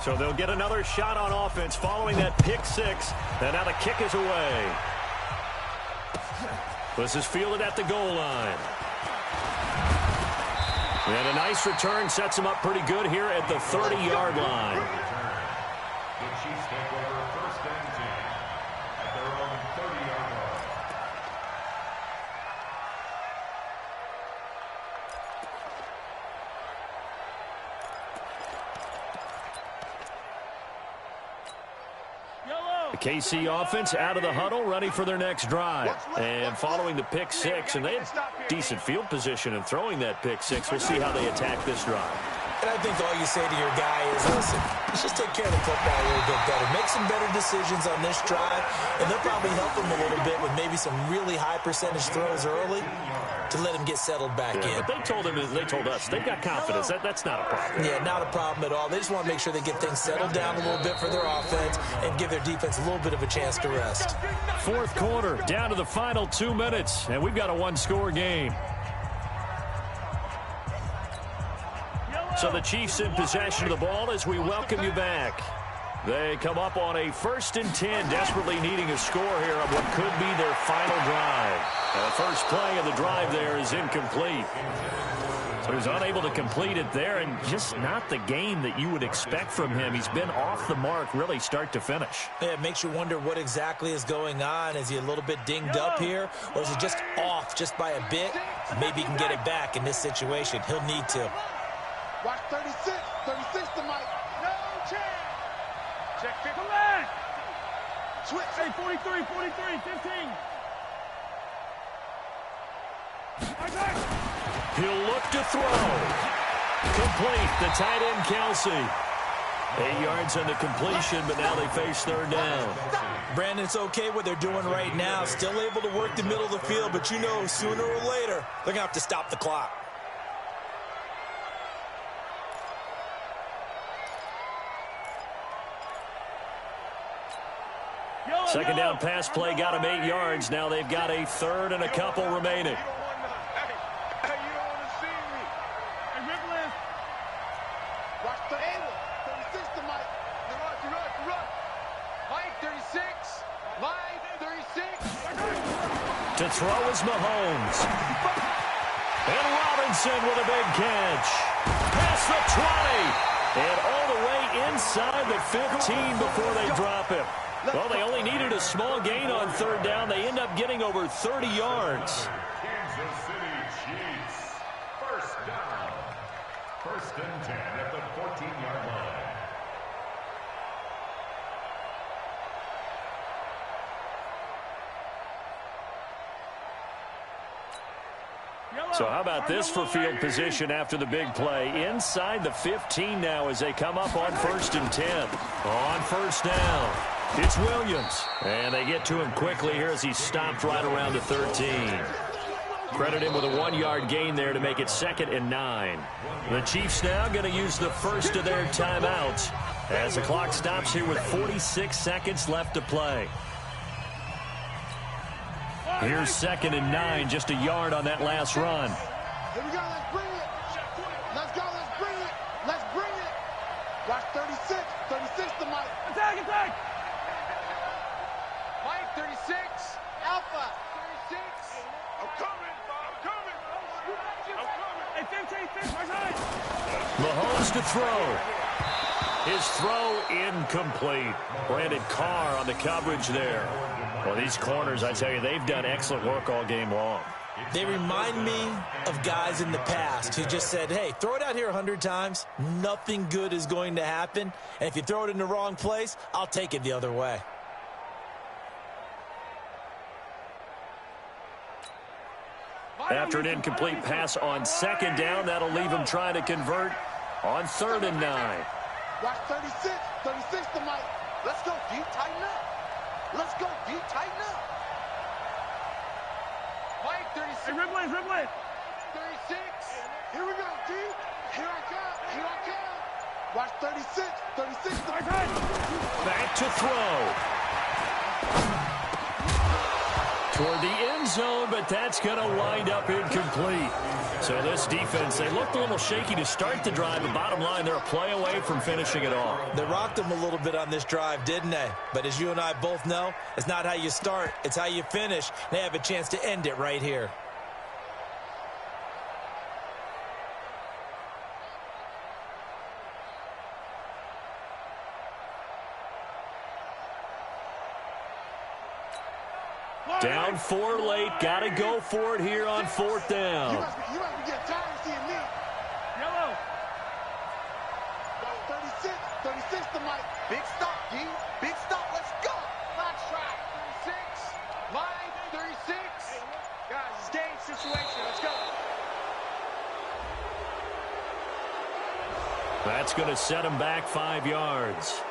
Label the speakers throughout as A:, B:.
A: So they'll get another shot on offense following that pick six. And now the kick is away. This is fielded at the goal line. And a nice return sets him up pretty good here at the 30-yard line.
B: The Chiefs take over first and 10 at their own 30-yard line.
A: The KC offense out of the huddle, ready for their next drive. And following the pick six, and they had decent field position in throwing that pick six. We'll see how they attack this drive.
C: And I think all you say to your guy is, listen, let's just take care of the football a little bit better. Make some better decisions on this drive, and they'll probably help him a little bit with maybe some really high percentage throws early to let him get settled back in.
A: But they told us, they've got confidence. That's not a problem.
C: Yeah, not a problem at all. They just want to make sure they get things settled down a little bit for their offense and give their defense a little bit of a chance to rest.
A: Fourth quarter, down to the final 2 minutes, and we've got a one-score game. So the Chiefs in possession of the ball as we welcome you back. They come up on a 1st and 10, desperately needing a score here on what could be their final drive. And the first play of the drive there is incomplete. So he's unable to complete it there, and just not the game that you would expect from him. He's been off the mark really start to finish.
C: Yeah, it makes you wonder what exactly is going on. Is he a little bit dinged up here, or is it just off just by a bit? Maybe he can get it back in this situation. He'll need to.
D: Watch 36 to Mike. No chance. Check 15. Come back. Switch. Hey, 43, 15.
A: He'll look to throw. Complete. The tight end, Kelsey. 8 yards on the completion, but now they face third down.
C: Brandon, it's okay what they're doing right now. Still able to work the middle of the field, but you know sooner or later they're going to have to stop the clock.
A: Second down pass play got him 8 yards. Now they've got a third and a couple remaining.
D: Hey, you don't want to see me. Hey, Ripley. Watch 36 to Mike. You run. Mike, 36. Line, 36.
A: To throw is Mahomes. And Robinson with a big catch. Past the 20. And all the way inside the 15 before they drop him. Well, they only needed a small gain on third down. They end up getting over 30 yards.
B: Kansas City Chiefs. First down. 1st and 10 at the 14-yard line.
A: So how about this for field position after the big play? Inside the 15 now as they come up on 1st and 10. On first down, it's Williams. And they get to him quickly here as he stopped right around the 13. Credit him with a 1-yard gain there to make it 2nd and 9. The Chiefs now going to use the first of their timeouts as the clock stops here with 46 seconds left to play. Here's 2nd and 9, just a yard on that last run.
D: Here we go, let's bring it. Let's go, let's bring it. Let's bring it. Watch 36 to Mike. Attack. Mike, 36. Alpha, 36. I'm coming. Hey, 15, my side.
A: Mahomes to throw. His throw incomplete. Brandon Carr on the coverage there. Well, these corners, I tell you, they've done excellent work all game long.
C: They remind me of guys in the past who just said, hey, throw it out here 100 times. Nothing good is going to happen. And if you throw it in the wrong place, I'll take it the other way.
A: After an incomplete pass on 2nd down, that'll leave him trying to convert on 3rd and 9.
D: Watch 36 to Mike. Let's go deep, tighten up. Let's go deep, tighten up. Mike, 36. Hey, Ripley. 36. Here we go, deep. Here I come. Watch 36 to Mike. Back
A: to throw. toward the end zone, but that's going to wind up incomplete. So this defense, they looked a little shaky to start the drive, but bottom line, they're a play away from finishing it off.
C: They rocked them a little bit on this drive, didn't they? But as you and I both know, it's not how you start, it's how you finish. They have a chance to end it right here.
A: Down 4 late. Got to go for it here on 4th down.
D: You must be getting tired of seeing me. Yellow. 36 to Mike. Big stop, D. Big stop. Let's go. Box shot. 36. Line 36. Guys, it's game situation. Let's go.
A: That's going to set him back 5 yards.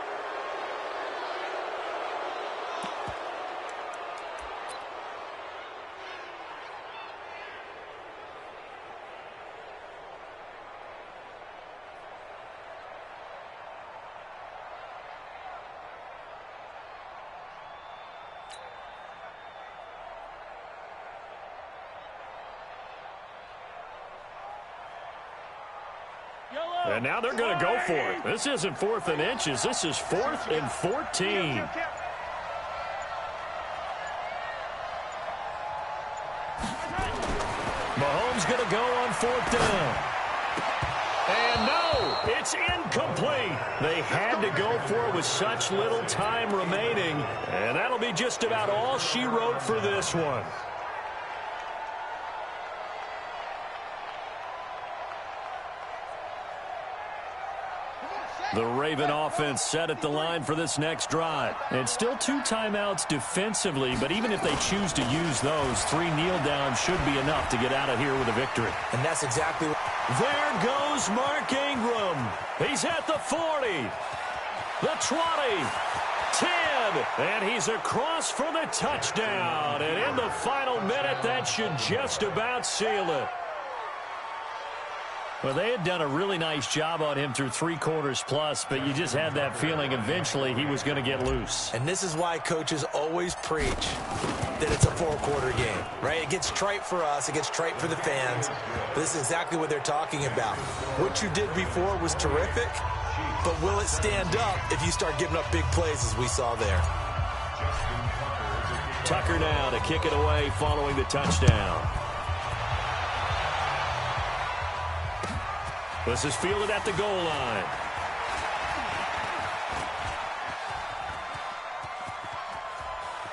A: And now they're going to go for it. This isn't 4th and inches. This is 4th and 14. Mahomes going to go on 4th down. And no, it's incomplete. They had to go for it with such little time remaining. And that'll be just about all she wrote for this one. The Raven offense set at the line for this next drive. And still 2 timeouts defensively, but even if they choose to use those, 3 kneel downs should be enough to get out of here with a victory.
C: And that's exactly what...
A: There goes Mark Ingram. He's at the 40, the 20, 10, and he's across for the touchdown. And in the final minute, that should just about seal it. Well, they had done a really nice job on him through 3 quarters plus, but you just had that feeling eventually he was going to get loose.
C: And this is why coaches always preach that it's a 4-quarter game, right? It gets trite for us. It gets trite for the fans. But this is exactly what they're talking about. What you did before was terrific, but will it stand up if you start giving up big plays as we saw there?
A: Tucker now to kick it away following the touchdown. This is fielded at the goal line.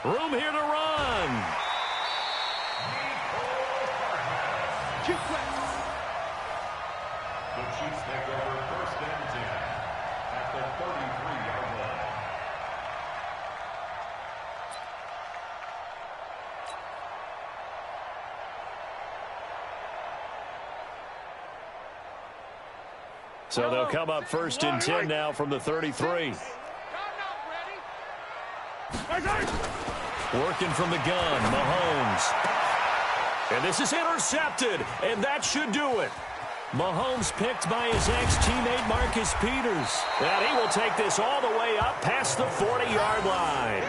A: Room here to run.
B: The Chiefs take over 1st and 10 at the 33-yard line.
A: So they'll come up 1st and 10 now from the 33. Working from the gun, Mahomes. And this is intercepted, and that should do it. Mahomes picked by his ex-teammate Marcus Peters. And he will take this all the way up past the 40-yard line.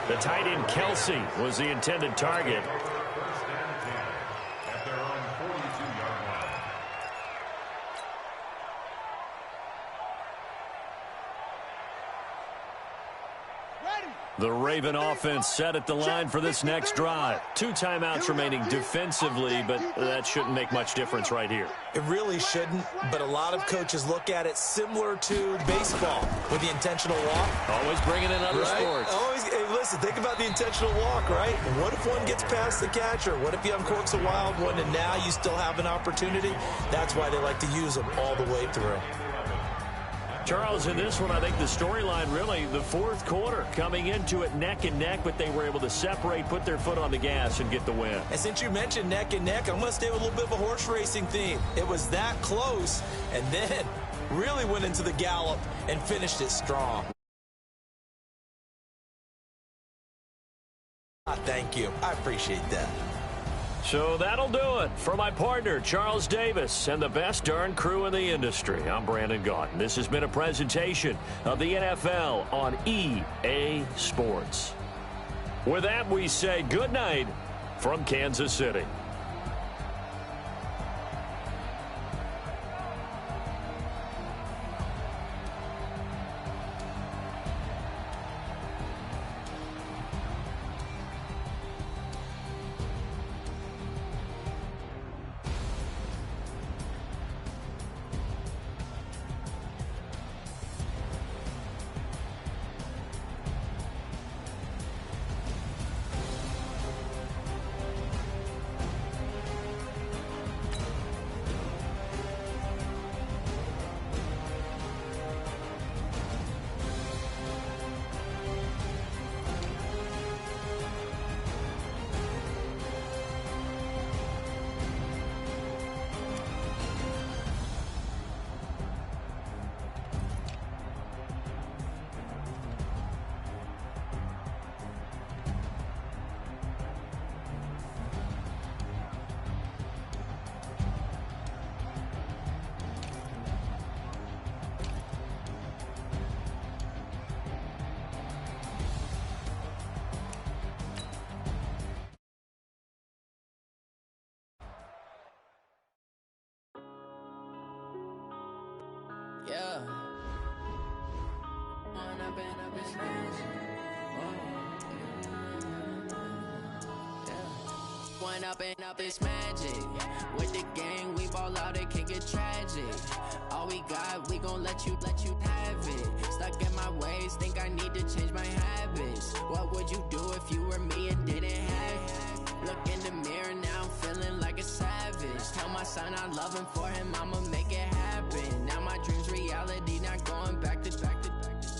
A: The tight end Kelsey was the intended target. The Raven offense set at the line for this next drive. 2 timeouts remaining defensively, but that shouldn't make much difference right here.
C: It really shouldn't, but a lot of coaches look at it similar to baseball with the intentional walk.
A: Always bringing in other sports.
C: Always, hey, listen, think about the intentional walk, right? What if one gets past the catcher? What if he uncorks a wild one and now you still have an opportunity? That's why they like to use them all the way through.
A: Charles, in this one, I think the storyline really, the 4th quarter, coming into it neck and neck, but they were able to separate, put their foot on the gas, and get the win.
C: And since you mentioned neck and neck, I'm going to stay with a little bit of a horse racing theme. It was that close, and then really went into the gallop and finished it strong. Thank you. I appreciate that.
A: So that'll do it for my partner, Charles Davis, and the best darn crew in the industry. I'm Brandon Gaudin. This has been a presentation of the NFL on EA Sports. With that, we say good night from Kansas City.
E: Yeah. One up and up is magic. With the gang, we ball out, it can get tragic. All we got, we gon' let you have it. Stuck in my ways, think I need to change my habits. What would you do if you were me and didn't have it? Look in the mirror, now I'm feeling like a savage. Tell my son I love him, for him I'ma make it happen. Now my dream's reality, not going back to.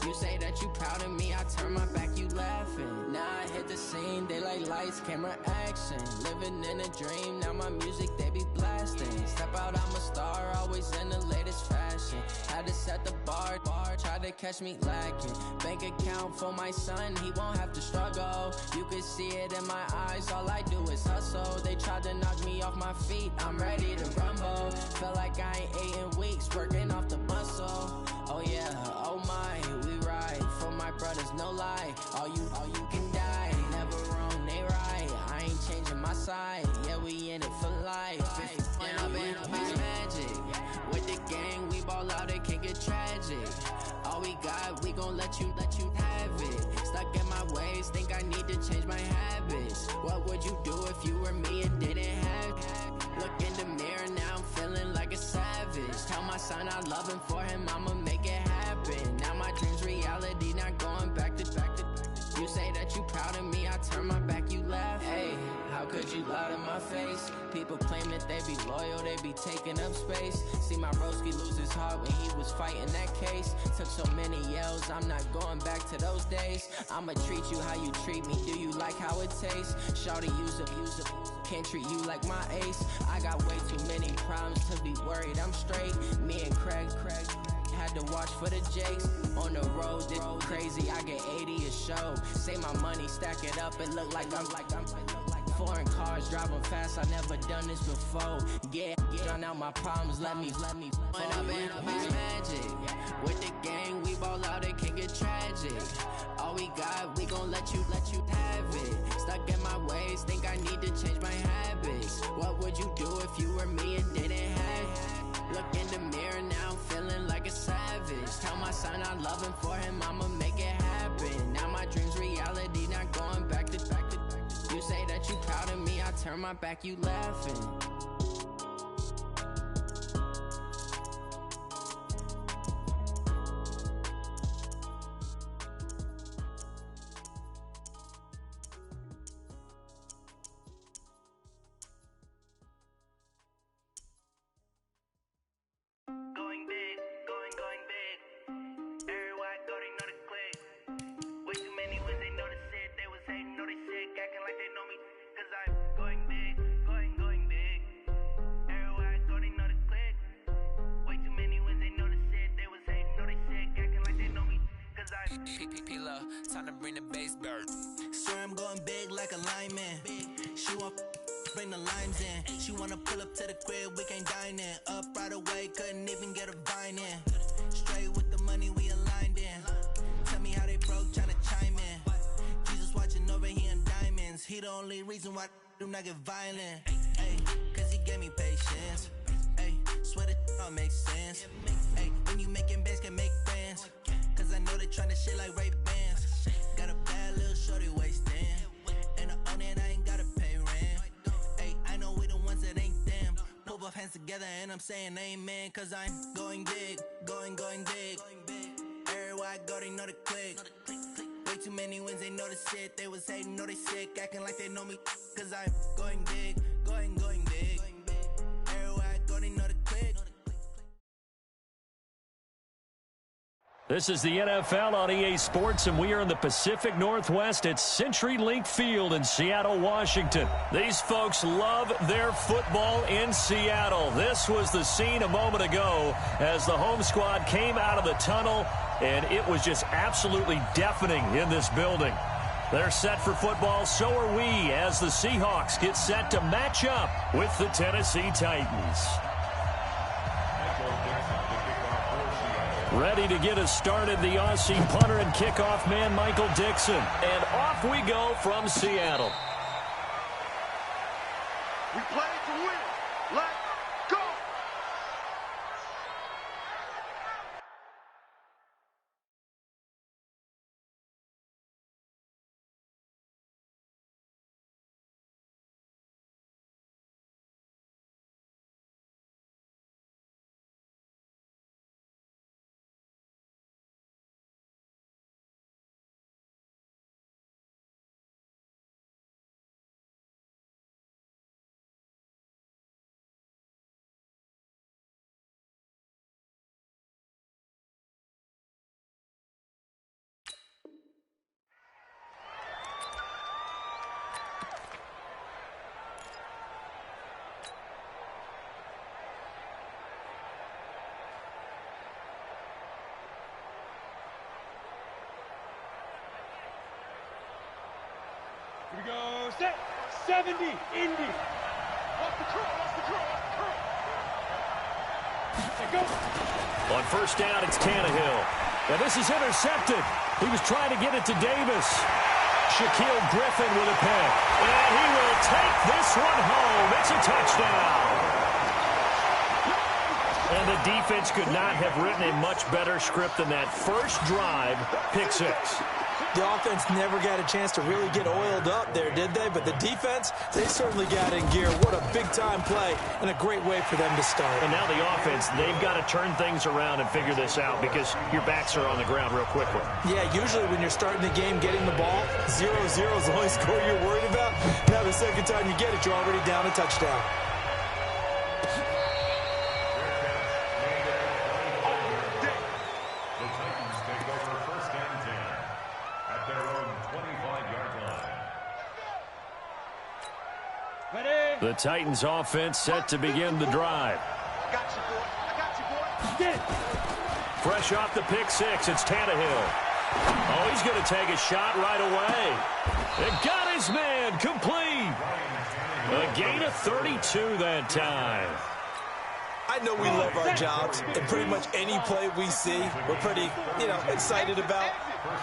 E: You say that you proud of me, I turn my back, you laughing. Now I hit the scene, daylight lights, camera action. Living in a dream, now my music, they be blasting. Step out, I'm a star, always in the latest fashion. Had to set the bar, try to catch me lacking. Bank account for my son, he won't have to struggle. You can see it in my eyes, all I do is hustle. They tried to knock me off my feet, I'm ready to rumble. Felt like I ain't ate in weeks, working off the muscle. Oh yeah, oh my, we ride for my brothers, no lie. All you can die, never wrong, they right. I ain't changing my side, yeah, we in it for life. If up it's magic. With the gang, we ball out, it can get tragic. All we got, we gon' let you have it. Stuck in my ways, think I need to change my habits. What would you do if you were me and didn't have it? Look in the mirror, now I'm feeling like a savage. Tell my son I love him, for him I'ma make it happen. Now my dream's reality, not going back to. You say that you proud of me, I turn my back, you laugh. Hey, how could you lie to my face? People claim that they be loyal, they be taking up space. See my broski lose his heart when he was fighting that case. Took so many yells, I'm not going back to those days. I'ma treat you how you treat me, do you like how it tastes? Shawty, use it, can't treat you like my ace. I got way too many problems to be worried, I'm straight. Me and Craig had to watch for the Jakes. On the road, this crazy, I get 80 a show. Say my money, stack it up, it look like I'm foreign cars, driving fast, I never done this before. Yeah, drown out my problems, let me One up and up is magic. With the gang, we ball out, it can get tragic. All we got, we gon' let you have it. Stuck in my ways, think I need to change my habits. What would you do if you were me and didn't have it? Look in the mirror, now I'm feeling like a savage. Tell my son I love him, for him I'ma make it happen. Now my dream's reality, not going back to. You say that you proud of me, I turn my back, you laughing.
F: Time to bring the bass bird.
G: Swear I'm going big like a lineman. She want bring the limes in. She wanna pull up to the crib, we can't dine in. Up right away, couldn't even get a vine in. Straight with the money, we aligned in. Tell me how they broke, tryna chime in. Jesus watching over here in diamonds. He the only reason why do not get violent. Ay, cause he gave me patience. Ay, swear that all makes sense. Ay, when you making bands, can make friends. Cause I know they tryna shit like Ray-Bans. Got a bad little shorty wasting. And I own it, I ain't gotta pay rent. Ay, I know we the ones that ain't them. Pull both hands together and I'm saying amen. Cause I'm going big, going big. Everywhere I go, they know the click. Way too many wins, they know the shit. They was hating, know they sick, acting like they know me. Cause I'm going big, going big. Everywhere I go, they know the click.
A: This is the NFL on EA Sports, and we are in the Pacific Northwest at CenturyLink Field in Seattle, Washington. These folks love their football in Seattle. This was the scene a moment ago as the home squad came out of the tunnel, and it was just absolutely deafening in this building. They're set for football, so are we, as the Seahawks get set to match up with the Tennessee Titans. Ready to get us started, the Aussie punter and kickoff man, Michael Dixon. And off we go from Seattle.
D: We play to win. Let's go.
H: Here we go, set, 70, Indy. Off the curl. And go.
A: On first down, it's Tannehill. And this is intercepted. He was trying to get it to Davis. Shaquille Griffin with a pick. And he will take this one home. It's a touchdown. And the defense could not have written a much better script than that. First drive, pick six.
C: The offense never got a chance to really get oiled up there, did they? But the defense, they certainly got in gear. What a big-time play and a great way for them to start.
A: And now the offense, they've got to turn things around and figure this out because your backs are on the ground real quickly.
C: Yeah, usually when you're starting the game, getting the ball, 0-0 is the only score you're worried about. Now the second time you get it, you're already down a touchdown.
A: The Titans offense set to begin the drive.
D: I got you, boy.
A: Fresh off the pick six, it's Tannehill. Oh, he's going to take a shot right away. And got his man complete. A gain of 32 that time.
C: I know we love our jobs, and pretty much any play we see, we're pretty, excited about.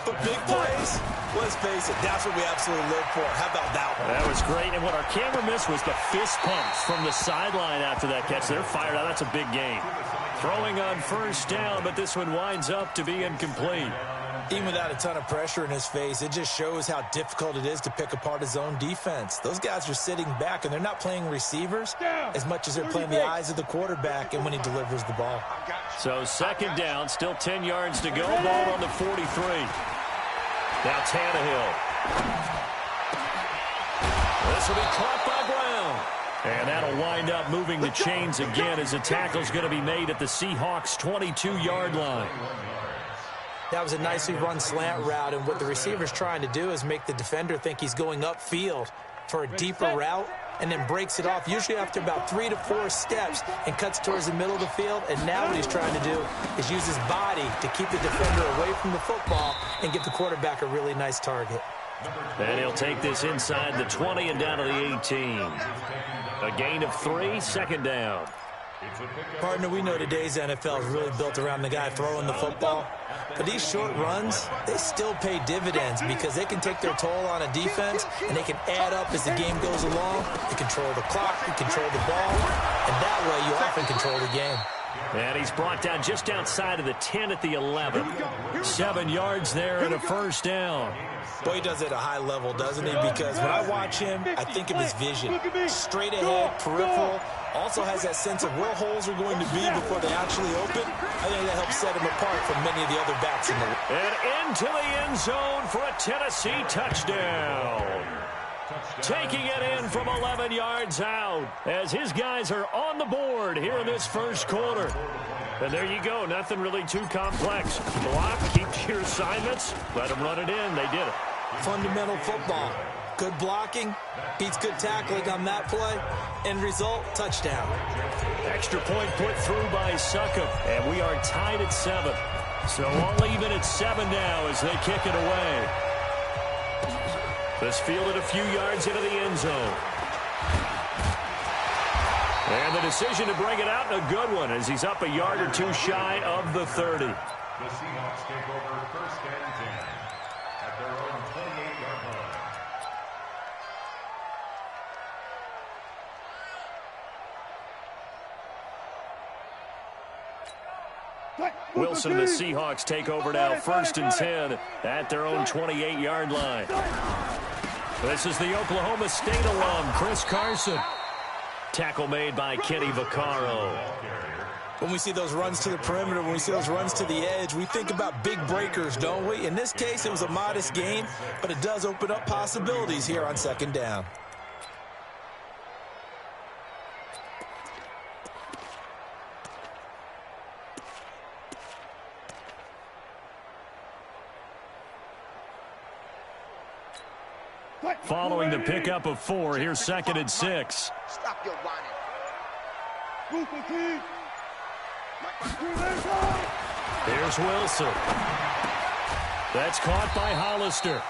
C: But big plays, let's face it, that's what we absolutely live for. How about that one?
A: That was great, and what our camera missed was the fist pumps from the sideline after that catch. They're fired out. That's a big gain. Throwing on first down, but this one winds up to be incomplete.
C: Even without a ton of pressure in his face, it just shows how difficult it is to pick apart his own defense. Those guys are sitting back, and they're not playing receivers as much as they're playing the eyes of the quarterback and when he delivers the ball.
A: So second down, still 10 yards to go. Ball on the 43. Now Tannehill. This will be caught by Brown. And that'll wind up moving the chains again as the tackle's going to be made at the Seahawks' 22-yard line.
C: That was a nicely run slant route, and what the receiver's trying to do is make the defender think he's going upfield for a deeper route and then breaks it off, usually after about 3 to 4 steps, and cuts towards the middle of the field. And now what he's trying to do is use his body to keep the defender away from the football and get the quarterback a really nice target.
A: And he'll take this inside the 20 and down to the 18. A gain of 3, second down.
C: Partner, we know today's NFL is really built around the guy throwing the football. But these short runs, they still pay dividends because they can take their toll on a defense, and they can add up as the game goes along. You control the clock, you control the ball, and that way you often control the game.
A: And he's brought down just outside of the 10 at the 11. 7 yards there and a first down.
C: Boy, he does it at a high level, doesn't he? Because when I watch him, I think of his vision. Straight ahead, peripheral. Also has that sense of where holes are going to be before they actually open. I think that helps set him apart from many of the other backs in the league.
A: And into the end zone for a Tennessee touchdown. Taking it in from 11 yards out as his guys are on the board here in this first quarter. And there you go. Nothing really too complex. Block, keep to your assignments, let them run it in. They did it.
C: Fundamental football. Good blocking, beats good tackling on that play. End result, touchdown.
A: Extra point put through by Succop, and we are tied at 7. So all even at 7 now as they kick it away. This fielded a few yards into the end zone. And the decision to bring it out, a good one, as he's up a yard or two shy of the 30.
B: The Seahawks take over first and 10 at their own 28-yard line.
A: Wilson and the Seahawks take over now, first and 10 at their own 28-yard line. This is the Oklahoma State alum, Chris Carson. Tackle made by Kenny Vaccaro.
C: When we see those runs to the perimeter, when we see those runs to the edge, we think about big breakers, don't we? In this case, it was a modest gain, but it does open up possibilities here on second down.
A: Following the pickup of 4, here's second and 6.
D: Stop your whining.
A: Here's Wilson. That's caught by Hollister.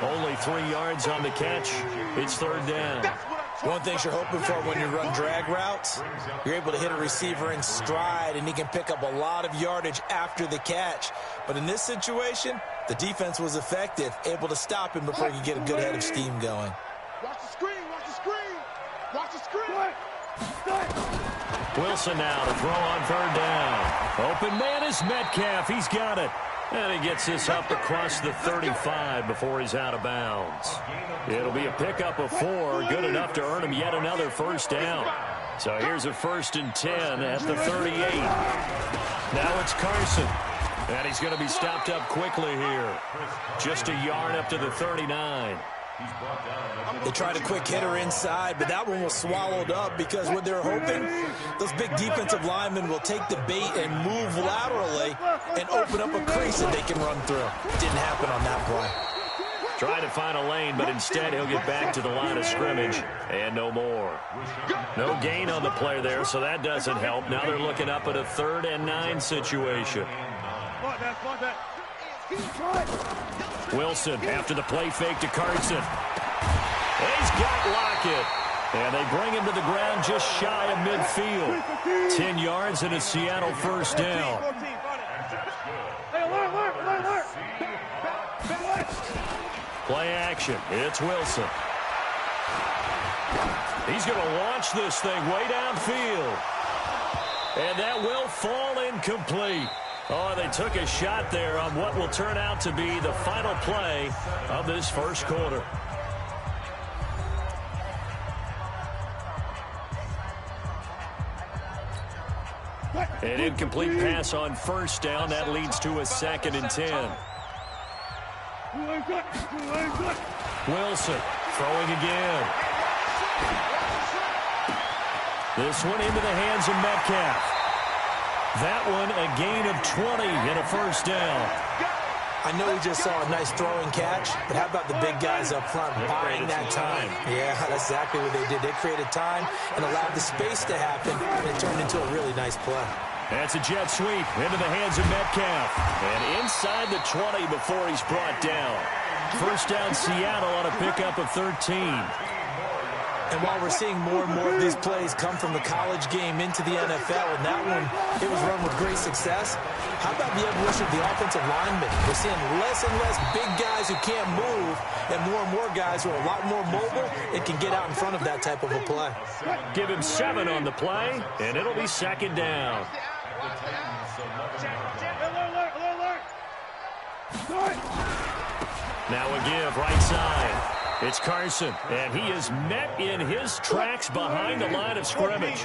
A: Only 3 yards on the catch. It's third down.
C: One thing you're hoping for when you run drag routes, you're able to hit a receiver in stride, and he can pick up a lot of yardage after the catch. But in this situation, the defense was effective, able to stop him before he could get a good head of steam going.
D: Watch the screen, watch the screen, watch the screen.
A: Wilson now to throw on third down. Open man is Metcalf. He's got it. And he gets this up across the 35 before he's out of bounds. It'll be a pickup of 4, good enough to earn him yet another first down. So here's a first and 10 at the 38. Now it's Carson. And he's going to be stopped up quickly here. Just a yard up to the 39.
C: They tried a quick hitter inside, but that one was swallowed up because what they're hoping, those big defensive linemen will take the bait and move laterally and open up a crease that they can run through. Didn't happen on that play.
A: Trying to find a lane, but instead he'll get back to the line of scrimmage and no more. No gain on the play there, so that doesn't help. Now they're looking up at a 3rd and 9 situation. Wilson after the play fake to Carson. He's got Lockett. And they bring him to the ground just shy of midfield. 10 yards and a Seattle first down. Play action. It's Wilson. He's going to launch this thing way downfield. And that will fall incomplete. Oh, they took a shot there on what will turn out to be the final play of this first quarter. An incomplete pass on first down. That leads to a 2nd and 10. Wilson throwing again. This one into the hands of Metcalf. That one a gain of 20 and a first down.
C: I know we just saw a nice throwing catch, but how about the big guys up front buying that time? Yeah, that's exactly what they did. They created time and allowed the space to happen, and it turned into a really nice play.
A: That's a jet sweep into the hands of Metcalf. And inside the 20 before he's brought down. First down Seattle on a pickup of 13.
C: And while we're seeing more and more of these plays come from the college game into the NFL, and that one, it was run with great success, how about the evolution of the offensive linemen? We're seeing less and less big guys who can't move and more guys who are a lot more mobile and can get out in front of that type of a play.
A: Give him 7 on the play, and it'll be second down. Now a give right side. It's Carson, and he is met in his tracks behind the line of scrimmage.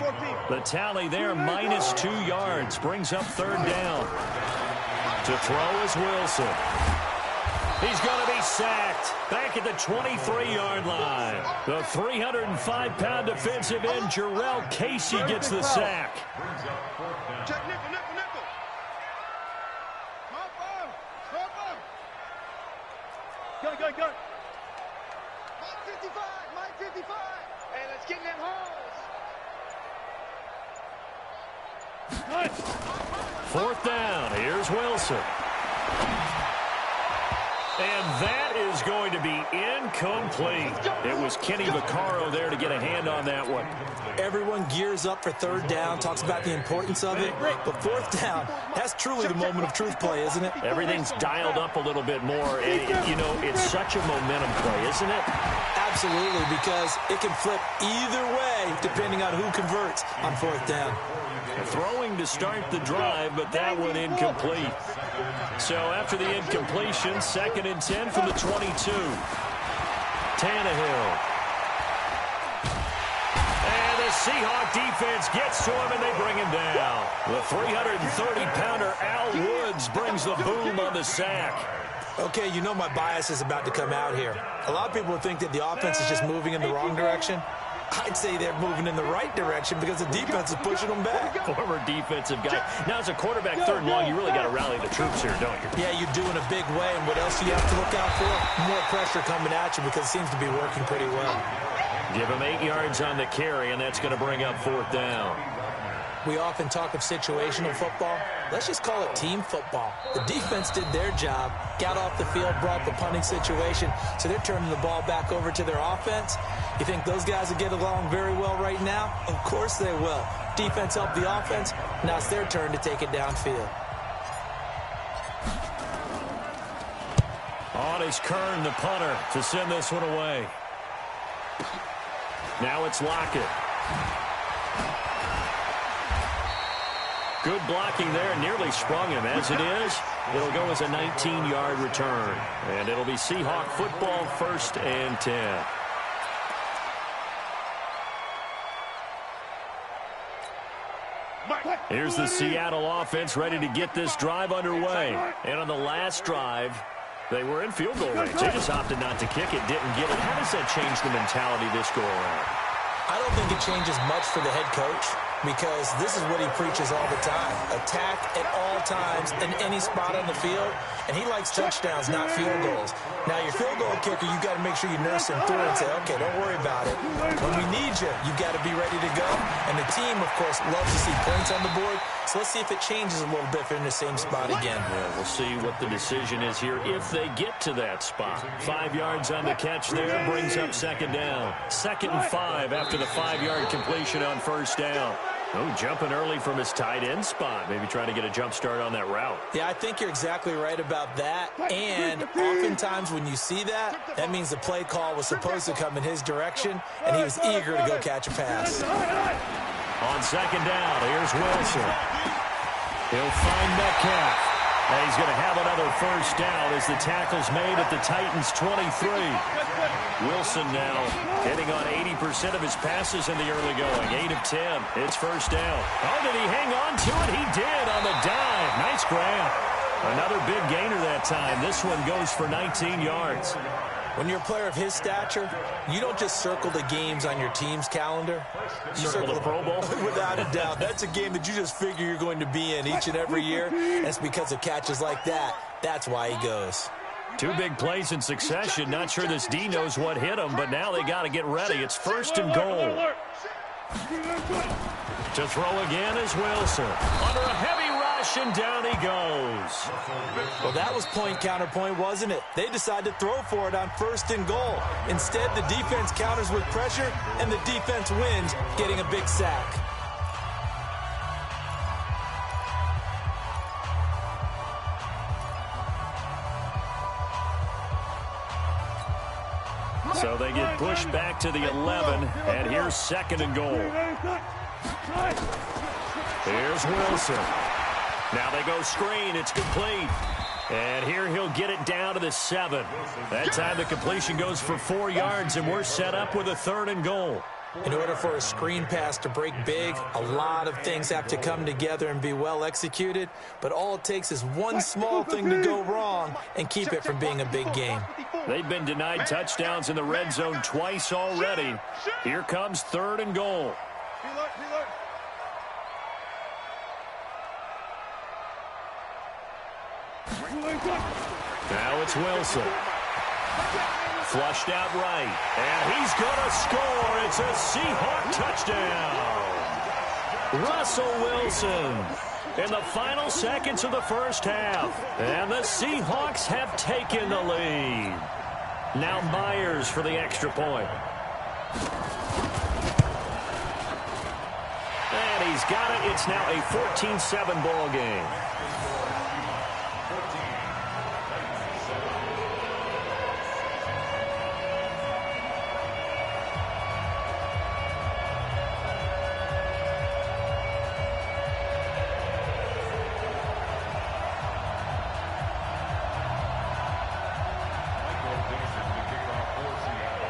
A: The tally there, -2 yards, brings up third down. To throw is Wilson. He's going to be sacked back at the 23-yard line. The 305-pound defensive end, Jarrell Casey, gets the sack.
D: Check nickel. Go. Mike 55. Hey, let's get in them holes.
A: Fourth down. Here's Wilson. And that is going to be incomplete. It was Kenny Vaccaro there to get a hand on that one.
C: Everyone gears up for third down, talks about the importance of it. But fourth down, that's truly the moment of truth play, isn't it?
A: Everything's dialed up a little bit more. And, you know, it's such a momentum play, isn't it?
C: Absolutely, because it can flip either way depending on who converts on fourth down.
A: Throwing to start the drive, but that one incomplete. So after the incompletion, 2nd and 10 from the 22. Tannehill. And the Seahawk defense gets to him, and they bring him down. The 330-pounder Al Woods brings the boom on the sack.
C: Okay, you know my bias is about to come out here. A lot of people would think that the offense is just moving in the wrong direction. I'd say they're moving in the right direction because the defense is pushing them back.
A: Former defensive guy. Now, as a quarterback, 3rd and long, you really got to rally the troops here, don't you?
C: Yeah, you do in a big way. And what else do you have to look out for? More pressure coming at you because it seems to be working pretty well.
A: Give him 8 yards on the carry, and that's going to bring up 4th down.
C: We often talk of situational football. Let's just call it team football. The defense did their job, got off the field, brought the punting situation, so they're turning the ball back over to their offense. You think those guys will get along very well right now? Of course they will. Defense helped the offense. Now it's their turn to take it downfield.
A: On is Kern, the punter, to send this one away. Now it's Lockett. Good blocking there, nearly sprung him. As it is, it'll go as a 19-yard return. And it'll be Seahawk football, 1st and 10. Here's the Seattle offense ready to get this drive underway. And on the last drive, they were in field goal range. They just opted not to kick it, didn't get it. How does that change the mentality this go around?
C: I don't think it changes much for the head coach because this is what he preaches all the time. Attack at all times in any spot on the field, and he likes touchdowns, not field goals. Now, your field goal kicker, you got to make sure you nurse him through and say, okay, don't worry about it. When we need you, you got to be ready to go. And the team, of course, loves to see points on the board. So let's see if it changes a little bit if they're in the same spot again.
A: Yeah, we'll see what the decision is here if they get to that spot. 5 yards on the catch there brings up 2nd down. 2nd and 5 after the 5-yard completion on 1st down. Oh, jumping early from his tight end spot. Maybe trying to get a jump start on that route.
C: Yeah, I think you're exactly right about that. And oftentimes when you see that, that means the play call was supposed to come in his direction, and he was eager to go catch a pass.
A: On 2nd down, here's Wilson. He'll find Metcalf. And he's going to have another 1st down as the tackle's made at the Titans' 23. Wilson now hitting on 80% of his passes in the early going. 8 of 10. It's 1st down. Oh, did he hang on to it? He did on the dive. Nice grab. Another big gainer that time. This one goes for 19 yards.
C: When you're a player of his stature, you don't just circle the games on your team's calendar. You
A: circle the Pro Bowl?
C: Without a doubt. That's a game that you just figure you're going to be in each and every year. And it's because of catches like that. That's why he goes.
A: 2 big plays in succession. Not sure this D knows what hit him, but now they got to get ready. It's 1st and goal. To throw again is Wilson. Under a heavy rush, completion. Down he goes.
C: Well, that was point counterpoint, wasn't it? They decided to throw for it on 1st and goal. Instead, the defense counters with pressure, and the defense wins, getting a big sack.
A: So they get pushed back to the 11, and here's 2nd and goal. Here's Wilson. Now they go screen. It's complete. And here he'll get it down to the 7. That time the completion goes for 4 yards, and we're set up with a 3rd and goal.
C: In order for a screen pass to break big, a lot of things have to come together and be well executed. But all it takes is one small thing to go wrong and keep it from being a big game.
A: They've been denied touchdowns in the red zone twice already. Here comes 3rd and goal. Now it's Wilson. Flushed out right. And he's going to score. It's a Seahawk touchdown. Russell Wilson in the final seconds of the first half. And the Seahawks have taken the lead. Now Myers for the extra point. And he's got it. It's now a 14-7 ball game.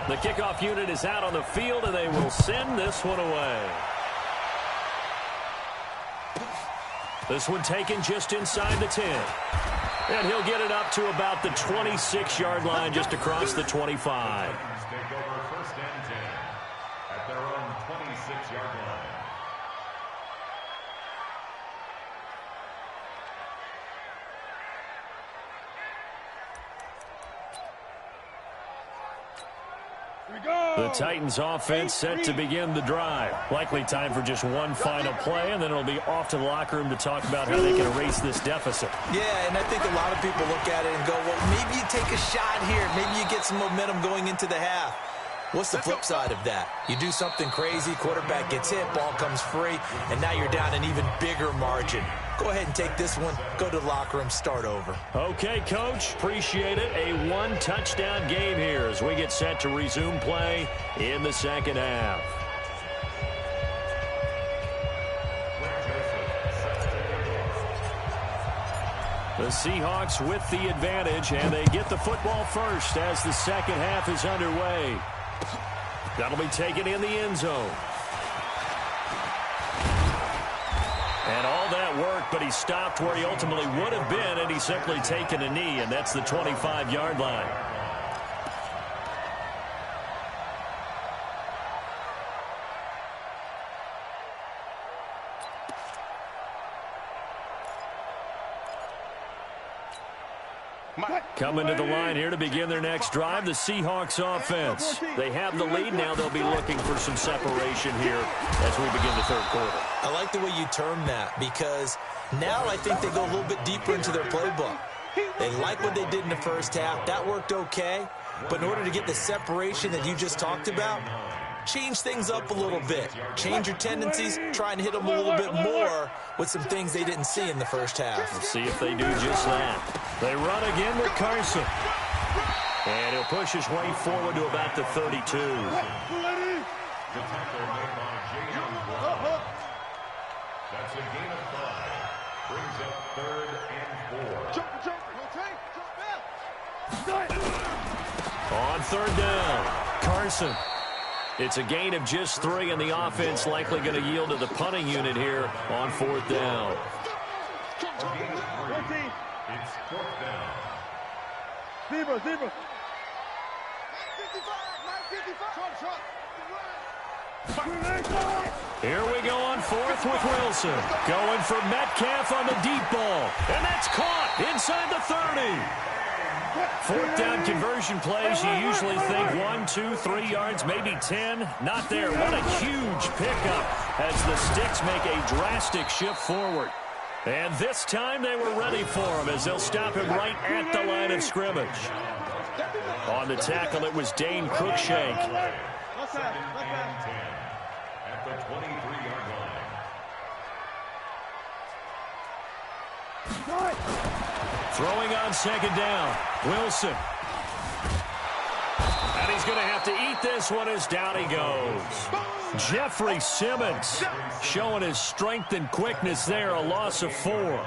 A: The kickoff unit is out on the field, and they will send this one away. This one taken just inside the 10. And he'll get it up to about the 26-yard line, just across the 25.
B: Take over 1st and 10 at their own 26-yard line.
A: The Titans offense set to begin the drive. Likely time for just one final play, and then it'll be off to the locker room to talk about how they can erase this deficit.
C: Yeah, and I think a lot of people look at it and go, well, maybe you take a shot here. Maybe you get some momentum going into the half. What's the flip side of that? You do something crazy, quarterback gets hit, ball comes free, and now you're down an even bigger margin. Go ahead and take this one, go to the locker room, start over.
A: Okay, Coach, appreciate it. A one-touchdown game here as we get set to resume play in the second half. The Seahawks with the advantage, and they get the football first as the second half is underway. That'll be taken in the end zone. And all that work, but he stopped where he ultimately would have been, and he's simply taken a knee, and that's the 25-yard line. Coming to the line here to begin their next drive, the Seahawks offense. They have the lead. Now they'll be looking for some separation here as we begin the third quarter.
C: I like the way you term that, because now I think they go a little bit deeper into their playbook. They like what they did in the first half. That worked okay. But in order to get the separation that you just talked about, change things up a little bit. Change your tendencies. Try and hit them a little bit more with some things they didn't see in the first half.
A: We'll see if they do just that. They run again with Carson. And he'll push his way forward to about the 32.
B: The tackle made by J.M. Brown. That's a gain of 5. Brings up 3rd and 4.
A: On 3rd down, Carson. It's a gain of just 3, and the offense likely going to yield to the punting unit here on 4th down.
B: A gain of 3. It's 4th down.
D: Zebra.
A: Here we go on 4th with Wilson. Going for Metcalf on the deep ball. And that's caught inside the 30. 4th down conversion plays, you usually think 1, 2, 3 yards, maybe 10. Not there. What a huge pickup as the Sticks make a drastic shift forward. And this time they were ready for him as they'll stop him right at the line of scrimmage. On the tackle, it was Dane Cruikshank.
B: Second and 10 at the 23-yard line.
A: Throwing on second down, Wilson. And he's going to have to eat this one as down he goes. Jeffrey Simmons showing his strength and quickness there, a loss of 4.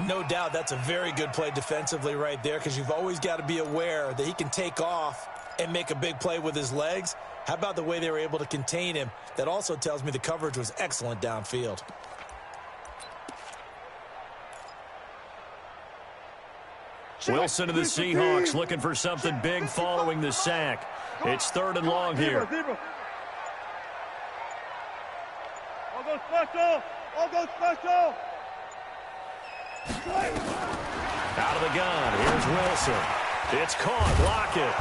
C: No doubt that's a very good play defensively right there, because you've always got to be aware that he can take off and make a big play with his legs. How about the way they were able to contain him? That also tells me the coverage was excellent downfield.
A: Wilson of the Seahawks looking for something big following the sack. It's 3rd and long here.
H: All go special! All go special!
A: Out of the gun, here's Wilson. It's caught, Lockett.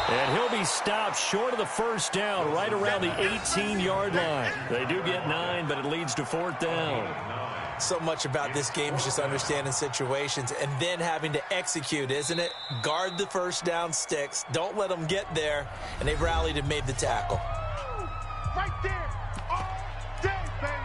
A: And he'll be stopped short of the first down, right around the 18-yard line. They do get 9, but it leads to 4th down.
C: So much about this game is just understanding situations and then having to execute, isn't it? Guard the first down sticks. Don't let them get there. And they rallied and made the tackle.
D: Right there. All day, baby.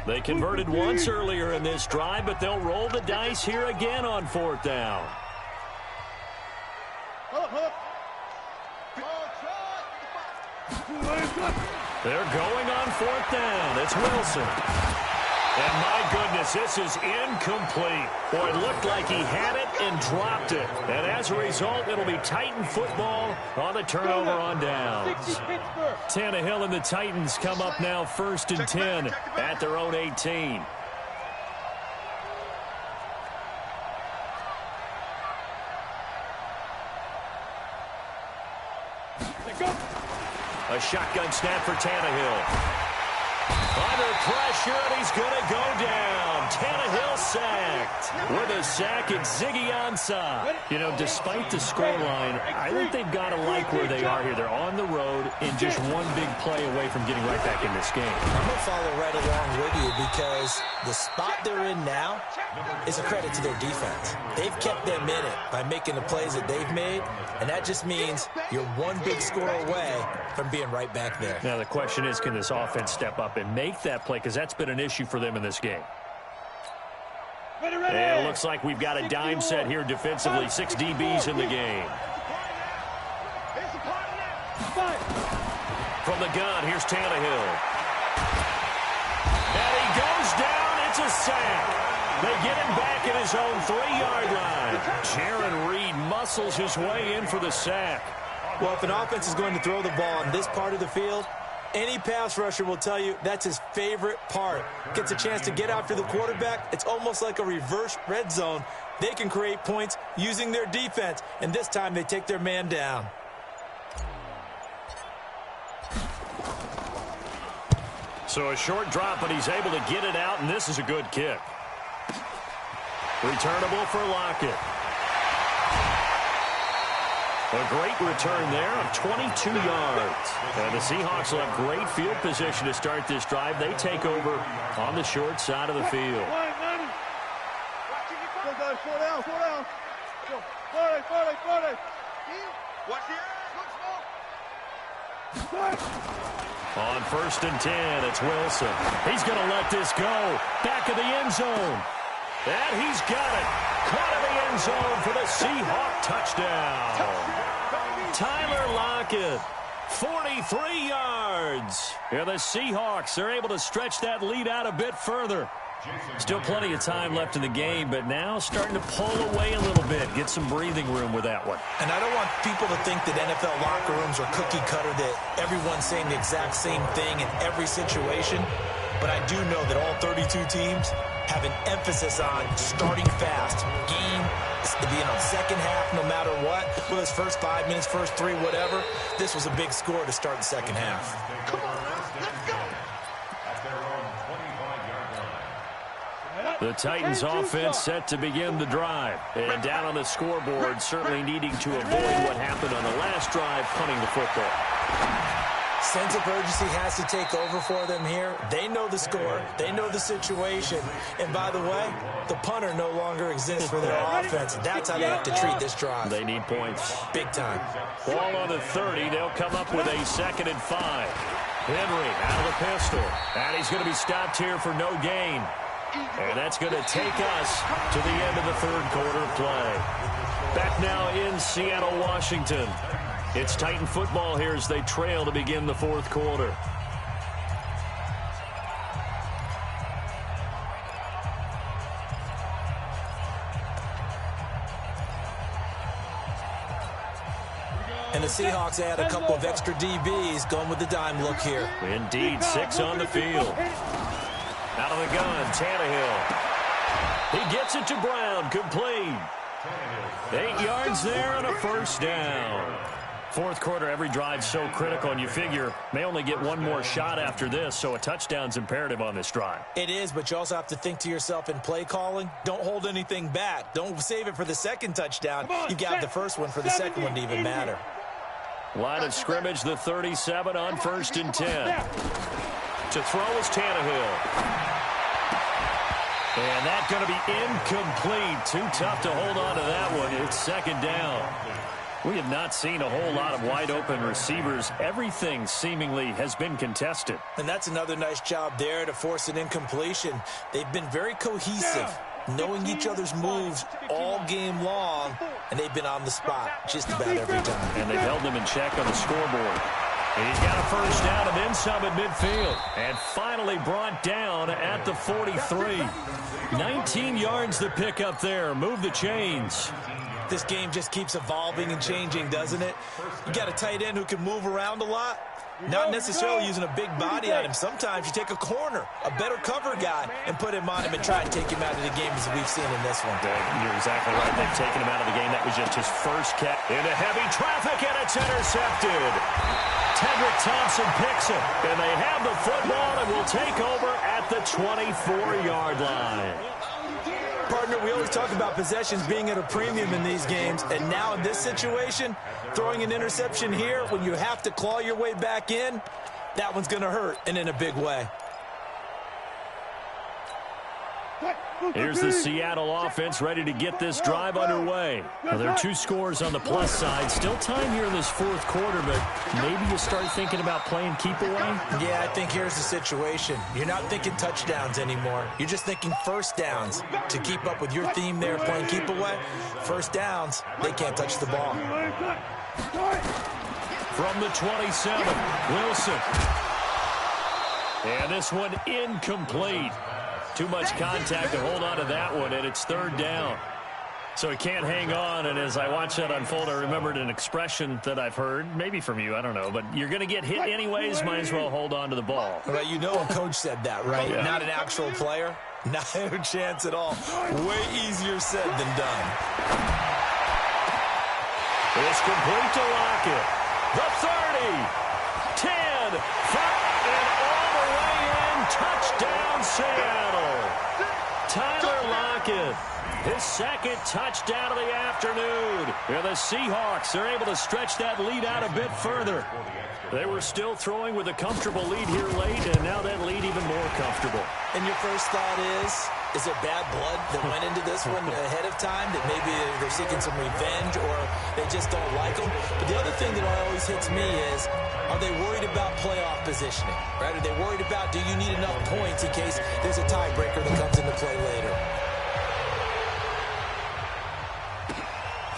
A: They converted once earlier in this drive, but they'll roll the dice here again on 4th down. They're going on 4th down. It's Wilson. And my goodness, this is incomplete. Boy, it looked like he had it and dropped it. And as a result, it'll be Titan football on the turnover on downs. Tannehill and the Titans come up now 1st and 10 at their own 18. A shotgun snap for Tannehill. Under pressure, and he's going to go down. Tannehill sacked. With a sack, it's Ziggy Ansah. You know, despite the scoreline, I think they've got to like where they are here. They're on the road and just one big play away from getting right back in this game.
C: I'm going to follow right along with you, because the spot they're in now is a credit to their defense. They've kept them in it by making the plays that they've made, and that just means you're one big score away from being right back there.
A: Now, the question is, can this offense step up and make that play? Because that's been an issue for them in this game. And it looks like we've got a dime set here defensively. 6 DBs in the game. From the gun, here's Tannehill. And he goes down. It's a sack. They get him back at his own 3-yard line. Jaron Reed muscles his way in for the sack.
C: Well, if an offense is going to throw the ball on this part of the field, any pass rusher will tell you that's his favorite part. Gets a chance to get after the quarterback. It's almost like a reverse red zone. They can create points using their defense, and this time they take their man down.
A: So a short drop, but he's able to get it out, and this is a good kick. Returnable for Lockett. A great return there of 22 yards. And the Seahawks will have great field position to start this drive. They take over on the short side of the field. On 1st and 10, it's Wilson. He's going to let this go. Back of the end zone. And he's got it. Caught in the end zone for the Seahawk touchdown. Tyler Lockett, 43 yards. Here the Seahawks are able to stretch that lead out a bit further. Still plenty of time left in the game, but now starting to pull away a little bit. Get some breathing room with that one.
C: And I don't want people to think that NFL locker rooms are cookie cutter, that everyone's saying the exact same thing in every situation. But I do know that all 32 teams have an emphasis on starting fast. Game to be in the second half no matter what. Whether it's first 5 minutes, first 3, whatever. This was a big score to start the second half.
B: Come on, let's go. At their own 25-yard line.
A: The Titans offense set to begin the drive. And down on the scoreboard, certainly needing to avoid what happened on the last drive, punting the football.
C: Sense of urgency has to take over for them here. They know the score. They know the situation. And by the way, the punter no longer exists for their offense. That's how they have to treat this drive.
A: They need points.
C: Big time.
A: Ball on the 30. They'll come up with a 2nd and 5. Henry out of the pistol. And he's going to be stopped here for no gain. And that's going to take us to the end of the 3rd quarter play. Back now in Seattle, Washington. It's Titan football here as they trail to begin the 4th quarter.
C: And the Seahawks add a couple of extra DBs going with the dime look here.
A: Indeed, 6 on the field. Out of the gun, Tannehill. He gets it to Brown, complete. 8 yards there and a 1st down. 4th quarter, every drive so critical, and you figure may only get one more shot after this, so a touchdown's imperative on this drive.
C: It is, but you also have to think to yourself in play calling, don't hold anything back. Don't save it for the 2nd touchdown. You got the 1st one for the 2nd one to even matter.
A: Line of scrimmage, the 37 on 1st and 10. To throw is Tannehill. And that's going to be incomplete. Too tough to hold on to that one. It's 2nd down. We have not seen a whole lot of wide-open receivers. Everything seemingly has been contested.
C: And that's another nice job there to force an incompletion. They've been very cohesive, knowing each other's moves all game long, and they've been on the spot just about every time.
A: And they've held them in check on the scoreboard. And he's got a 1st down and then some at midfield. And finally brought down at the 43. 19 yards the pick up there. Move the chains.
C: This game just keeps evolving and changing, doesn't it? You got a tight end who can move around a lot. Not necessarily using a big body on him. Sometimes you take a corner, a better cover guy, and put him on him and try and take him out of the game as we've seen in this one.
A: You're exactly right. They've taken him out of the game. That was just his first catch. Into heavy traffic, and it's intercepted. Tedrick Thompson picks it, and they have the football and will take over at the 24-yard line.
C: Partner, we always talk about possessions being at a premium in these games, and now in this situation, throwing an interception here when you have to claw your way back in, that one's going to hurt, and in a big way.
A: Here's the Seattle offense ready to get this drive underway. Well, there are 2 scores on the plus side. Still time here in this 4th quarter, but maybe you start thinking about playing keep away?
C: Yeah, I think here's the situation. You're not thinking touchdowns anymore. You're just thinking 1st downs. To keep up with your theme there, playing keep away, 1st downs, they can't touch the ball.
A: From the 27, Wilson. And this one incomplete. Too much contact to hold on to that one, and it's 3rd down. So he can't hang on, and as I watch that unfold, I remembered an expression that I've heard, maybe from you, I don't know, but you're going to get hit anyways, might as well hold on to the ball.
C: Well, you know a coach said that, right?
A: Yeah.
C: Not an actual player. No chance at all. Way easier said than done.
A: It's complete to Lockett. The 30, 10, 5, and all the way in. Touchdown, Seattle. Tyler Lockett, his 2nd touchdown of the afternoon. And the Seahawks are able to stretch that lead out a bit further. They were still throwing with a comfortable lead here late, and now that lead even more comfortable.
C: And your first thought is there bad blood that went into this one ahead of time, that maybe they're seeking some revenge or they just don't like them? But the other thing that always hits me is, are they worried about playoff positioning? Right? Are they worried about, do you need enough points in case there's a tiebreaker that comes into play later?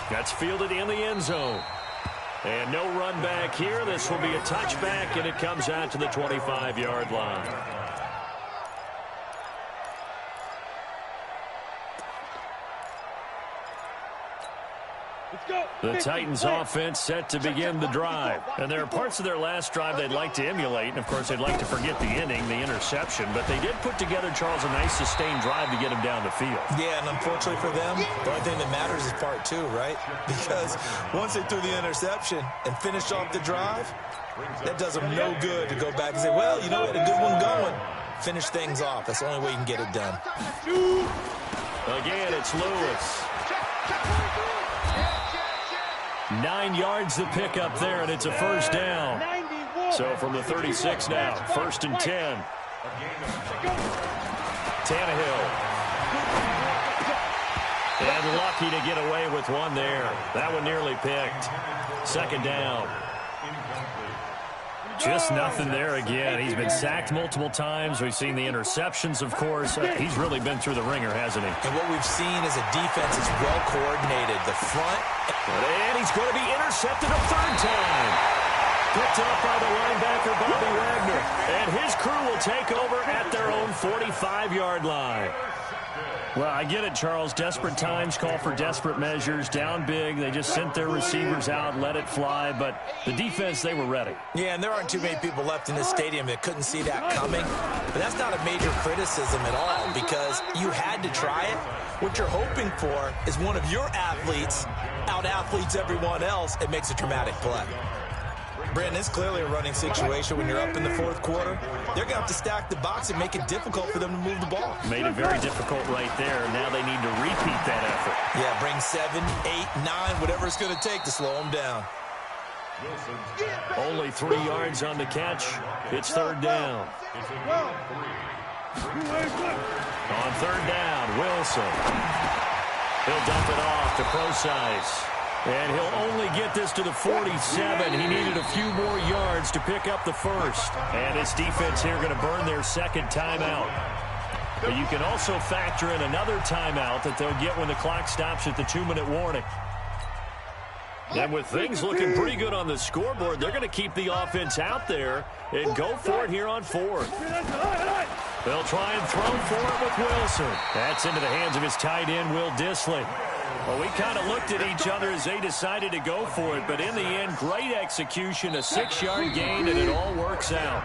A: That's fielded in the end zone. And no run back here. This will be a touchback, and it comes out to the 25-yard line. The Titans offense set to begin the drive. And there are parts of their last drive they'd like to emulate. And, of course, they'd like to forget the inning, the interception. But they did put together, Charles, a nice sustained drive to get him down the field.
C: Yeah, and unfortunately for them, the only thing that matters is part 2, right? Because once they threw the interception and finished off the drive, that does them no good to go back and say, well, you know, we had a good one going. Finish things off. That's the only way you can get it done.
A: Again, it's Lewis. 9 yards to pick up there, and it's a first down. So from the 36 now, 1st and 10. Tannehill. And lucky to get away with one there. That one nearly picked. 2nd down. Just nothing there again. He's been sacked multiple times. We've seen the interceptions, of course. He's really been through the ringer, hasn't he?
C: And what we've seen is a defense is well coordinated. The front.
A: And he's going to be intercepted a 3rd time. Picked up by the linebacker, Bobby Wagner. And his crew will take over at their own 45-yard line. Well, I get it, Charles. Desperate times call for desperate measures. Down big. They just sent their receivers out, let it fly. But the defense, they were ready.
C: Yeah, and there aren't too many people left in this stadium that couldn't see that coming. But that's not a major criticism at all because you had to try it. What you're hoping for is one of your athletes out-athletes everyone else and makes a dramatic play. Brandon, it's clearly a running situation when you're up in the 4th quarter. They're going to have to stack the box and make it difficult for them to move the ball.
A: Made it very difficult right there. Now they need to repeat that effort.
C: Yeah, bring 7, 8, 9, whatever it's going to take to slow them down.
A: Only 3 yards on the catch. It's 3rd down. On 3rd down, Wilson. He'll dump it off to Procise. And he'll only get this to the 47. He needed a few more yards to pick up the 1st. And his defense here going to burn their 2nd timeout. But you can also factor in another timeout that they'll get when the clock stops at the 2-minute warning. And with things looking pretty good on the scoreboard, they're going to keep the offense out there and go for it here on 4th. They'll try and throw for it with Wilson. That's into the hands of his tight end, Will Dissly. Well, we kind of looked at each other as they decided to go for it, but in the end, great execution, a 6-yard gain, and it all works out.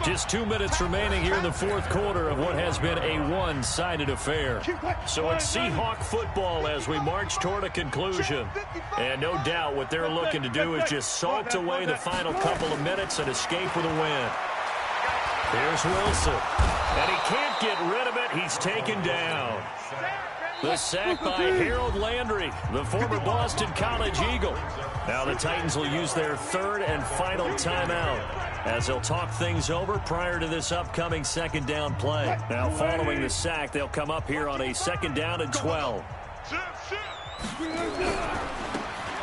A: Just 2 minutes remaining here in the 4th quarter of what has been a one-sided affair. So it's Seahawk football as we march toward a conclusion. And no doubt what they're looking to do is just salt away the final couple of minutes and escape with a win. Here's Wilson, and he can't get rid of it. He's taken down. The sack by Harold Landry, the former Boston College Eagle. Now the Titans will use their 3rd and final timeout as they'll talk things over prior to this upcoming 2nd down play. Now following the sack, they'll come up here on a 2nd down and 12.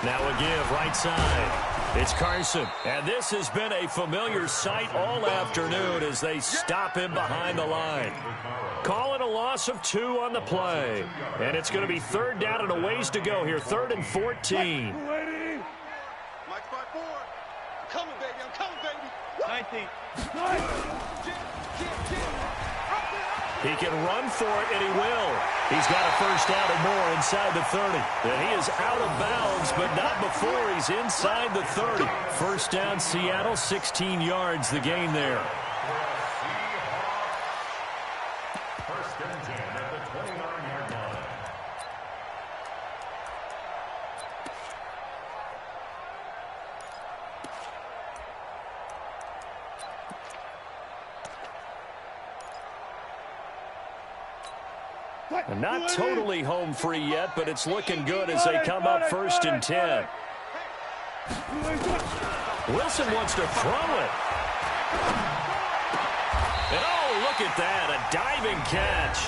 A: Now a give right side. It's Carson, and this has been a familiar sight all afternoon as they stop him behind the line. Calling a loss of 2 on the play, and it's going to be 3rd down and a ways to go here, 3rd and 14.
D: Mike's by 4. I'm coming, baby. I'm coming, baby. 19.
A: He can run for it, and he will. He's got a 1st down and more inside the 30. And he is out of bounds, but not before he's inside the 30. 1st down, Seattle, 16 yards, the gain there.
B: 1st and 10 at the 29-yard line.
A: And not totally home free yet, but it's looking good as they come up 1st and 10. Wilson wants to throw it. And oh, look at that, a diving catch.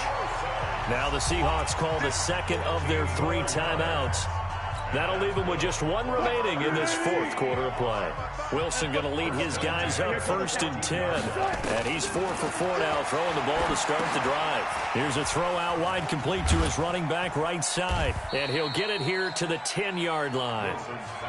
A: Now the Seahawks call the 2nd of their 3 timeouts. That'll leave them with just 1 remaining in this 4th quarter of play. Wilson going to lead his guys up 1st and 10. And he's 4 for 4 now, throwing the ball to start the drive. Here's a throw out wide complete to his running back right side. And he'll get it here to the 10-yard line.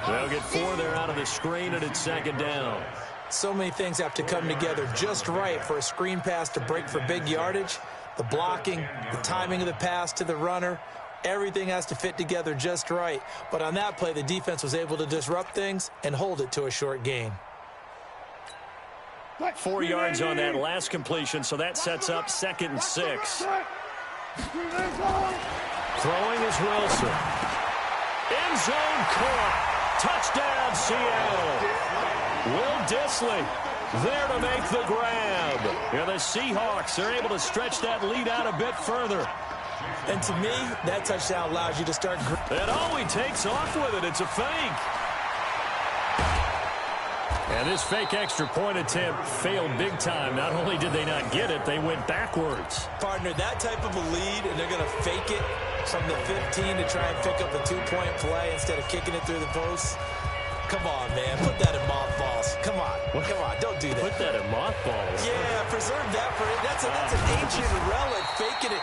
A: They'll get 4 there out of the screen, and it's 2nd down.
C: So many things have to come together just right for a screen pass to break for big yardage. The blocking, the timing of the pass to the runner, everything has to fit together just right. But on that play, the defense was able to disrupt things and hold it to a short gain.
A: 4 yards on that last completion, so that sets up 2nd and 6. Throwing is Wilson. End zone caught. Touchdown, Seattle. Will Dissly There to make the grab. And the Seahawks are able to stretch that lead out a bit further.
C: And to me, that touchdown allows you to start.
A: And he takes off with it. It's a fake. And this fake extra point attempt failed big time. Not only did they not get it, they went backwards.
C: Partner, that type of a lead, and they're going to fake it from the 15 to try and pick up a 2-point play instead of kicking it through the post. Come on, man. Put that in mothballs. Come on. Come on. Don't do that.
A: Put that in mothballs.
C: Yeah, preserve that for it. That's an ancient relic. Faking it.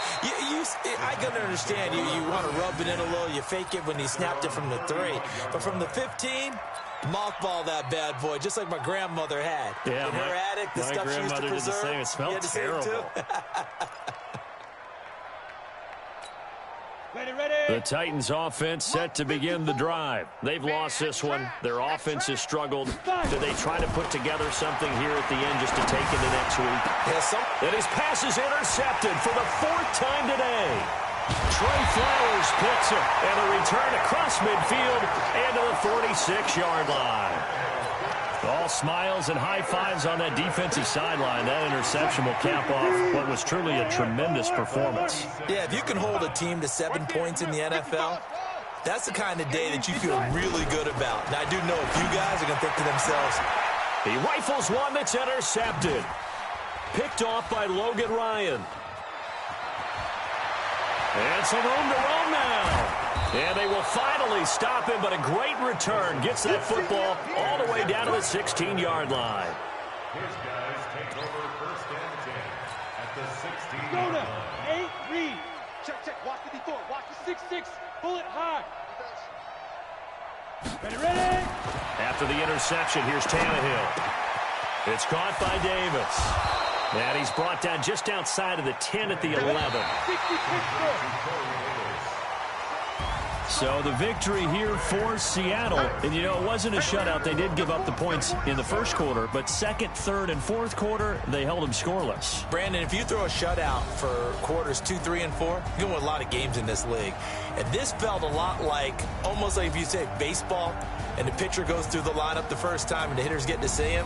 C: I can understand. You want to rub it in a little. You fake it when he snapped it from the 3. But from the 15, mothball that bad boy, just like my grandmother had.
A: Yeah,
C: in her attic, the stuff she used to preserve.
A: Did the same. It smelled terrible. The Titans offense set to begin the drive. They've lost this one. Their offense has struggled. Do they try to put together something here at the end just to take into next week? And his pass is intercepted for the 4th time today. Trey Flowers picks it, and the return across midfield and to the 46-yard line. All smiles and high fives on that defensive sideline. That interception will cap off what was truly a tremendous performance.
C: Yeah, if you can hold a team to 7 points in the NFL, that's the kind of day that you feel really good about. Now, I do know a few guys are going to think to themselves,
A: he rifles one that's intercepted. Picked off by Logan Ryan. And some room to roam now. And they will finally stop him, but a great return. Gets that football all the way down to the 16-yard line.
B: His guys take over 1st and 10 at the 16-yard line.
H: 8, read. Check. Watch the D4. Watch the 6-6. Pull it high. Ready.
A: After the interception, here's Tannehill. It's caught by Davis. And he's brought down just outside of the 10 at the 11. So the victory here for Seattle. And, you know, it wasn't a shutout. They did give up the points in the first quarter. But second, third, and fourth quarter, they held them scoreless.
C: Brandon, if you throw a shutout for quarters 2, 3, and 4, you're going to win a lot of games in this league. And this felt a lot like, almost like if you say baseball, and the pitcher goes through the lineup the first time and the hitters get to see him.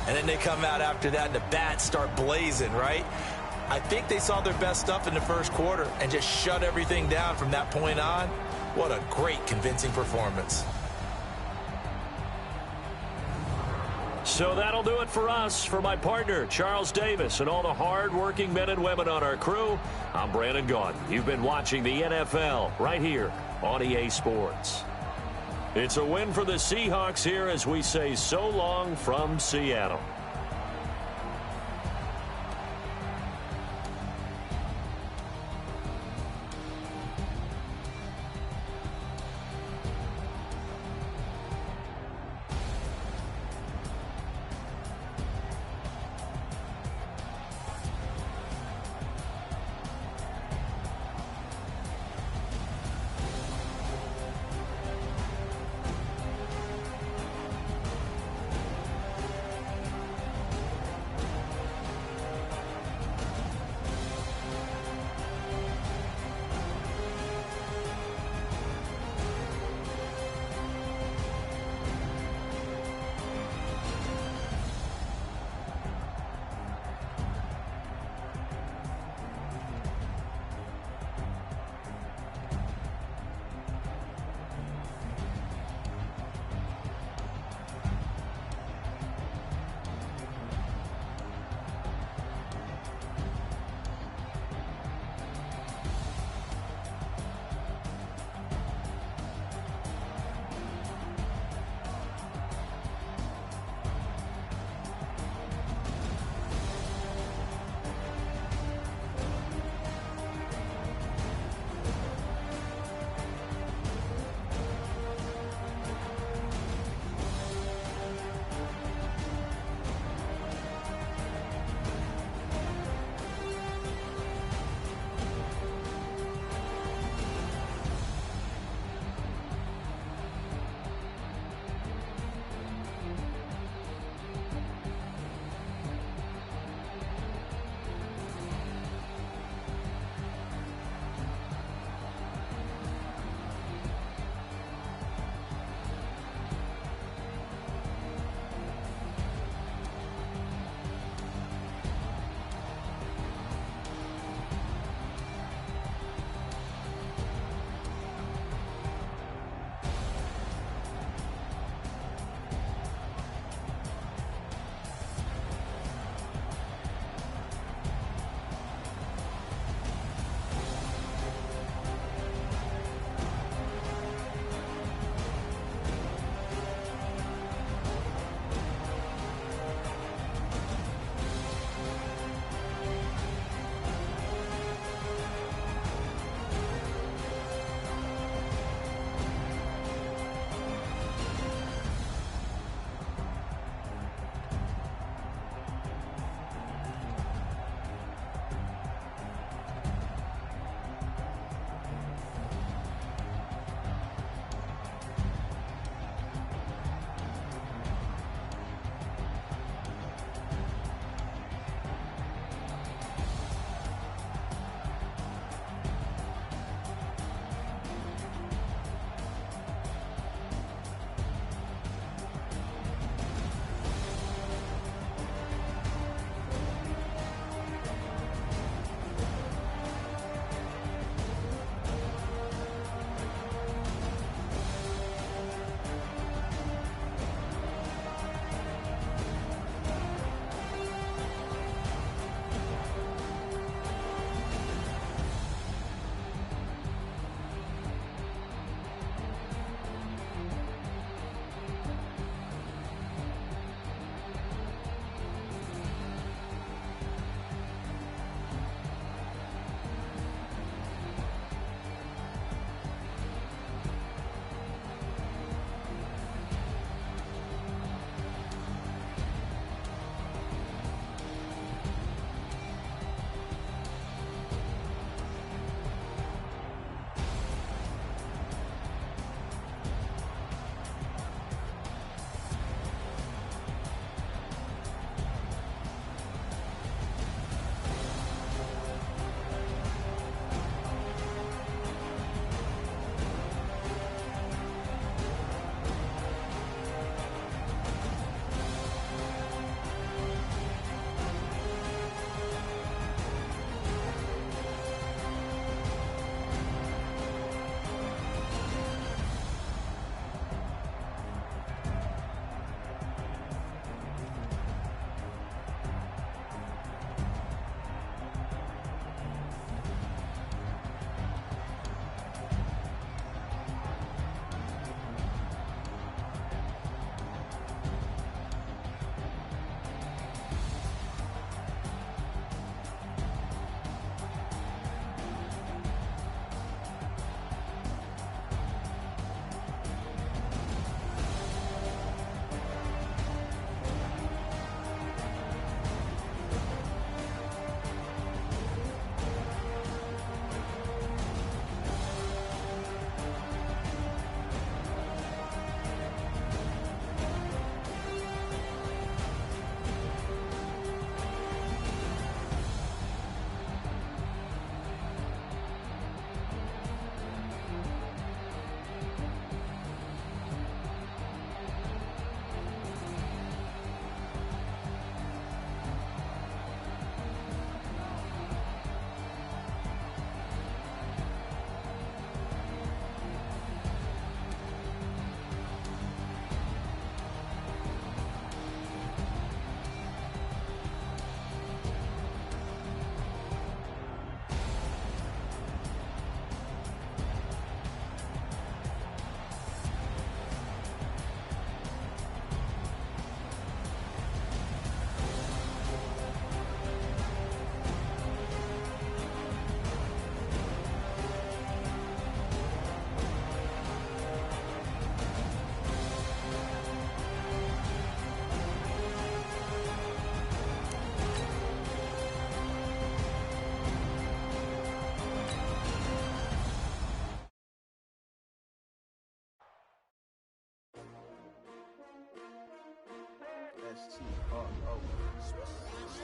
C: And then they come out after that and the bats start blazing, right? I think they saw their best stuff in the first quarter and just shut everything down from that point on. What a great, convincing performance.
A: So that'll do it for us. For my partner, Charles Davis, and all the hard-working men and women on our crew, I'm Brandon Gaudin. You've been watching the NFL right here on EA Sports. It's a win for the Seahawks here as we say so long from Seattle.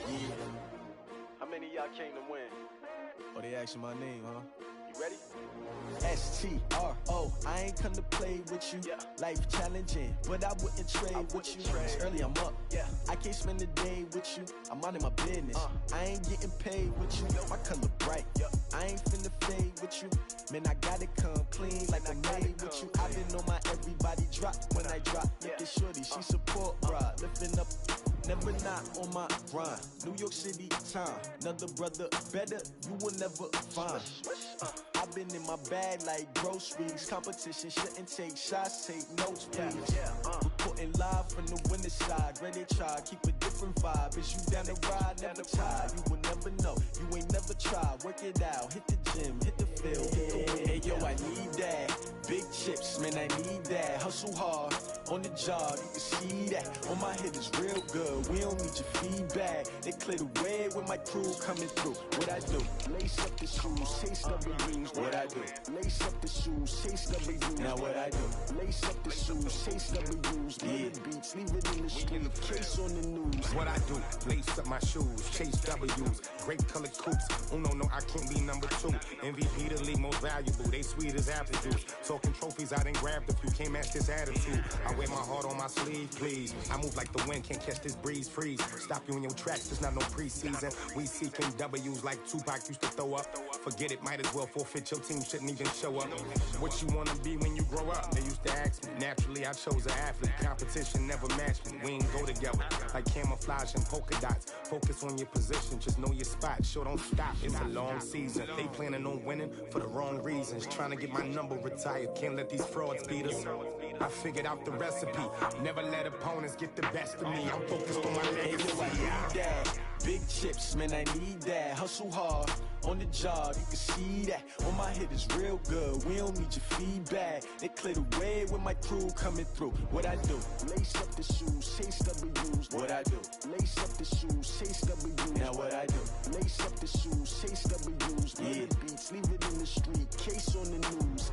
I: Yeah. How many of y'all came to win?
J: Oh, they asking my name, huh?
I: You ready?
J: STRO, I ain't come to play with you.
I: Yeah.
J: Life challenging, but I wouldn't trade with you. It's early, I'm up.
I: Yeah.
J: I can't spend the day with you. I'm minding my business. I ain't getting paid with you. My color bright. I ain't finna fade with you. Man, I gotta come clean like I'm made with you. I've been on my everybody drop when I drop. Look at shorty, she support, bruh. Lifting up. Never not on my grind. New York City time. Another brother better, you will never find. I've been in my bag like groceries. Competition shouldn't take shots, take notes, please. Reporting live from the winning side. Ready to try, keep a different vibe. Is you down the ride, never tired. You will never know, you ain't never tried. Work it out, hit the gym, hit the field, hit the win. Hey yo, I need that. Big chips, man, I need that. Hustle hard, on the job, you can see that. On my head is real good, we don't need your feedback. They clear the way with my crew coming through. What I do? Lace up the shoes, chase W's. What I do? Lace up the shoes, chase W's. Now what I do? Lace up the shoes, chase W's. Get beats, leave it in the street, case on the news.
K: What I do? Lace up my shoes, chase W's. Great colored coops. Oh no, I can't be number 2. MVP the league most valuable. They sweet as apple juice. Talking trophies, I done grabbed a few. Can't match this attitude. I wear my heart on my sleeve, please. I move like the wind, can't catch this breeze. Freeze. Stop you in your tracks. There's not no preseason. We seeking W's like Tupac used to throw up. Forget it, might as well forfeit. Your team shouldn't even show up. What you wanna be when you grow up? They used to ask me. Naturally, I chose an athlete. Competition never matched me. We ain't go together like camouflage and polka dots. Focus on your position, just know your spot. Sure, don't stop. It's a long season. They planning on winning for the wrong reasons. Trying to get my number retired. Can't let these frauds beat us. I figured out the recipe. Never let opponents get the best of me. I'm focused on my legacy.
J: I need that. Big chips, man, I need that. Hustle hard, on the job, you can see that. On my head is real good, we don't need your feedback. They clear the way with my crew coming through. What I do? Lace up the shoes, chase W's. What I do? Lace up the shoes, chase W's. Now what I do? Lace up the shoes, chase W's. Get beats, leave it in the street, case on the news.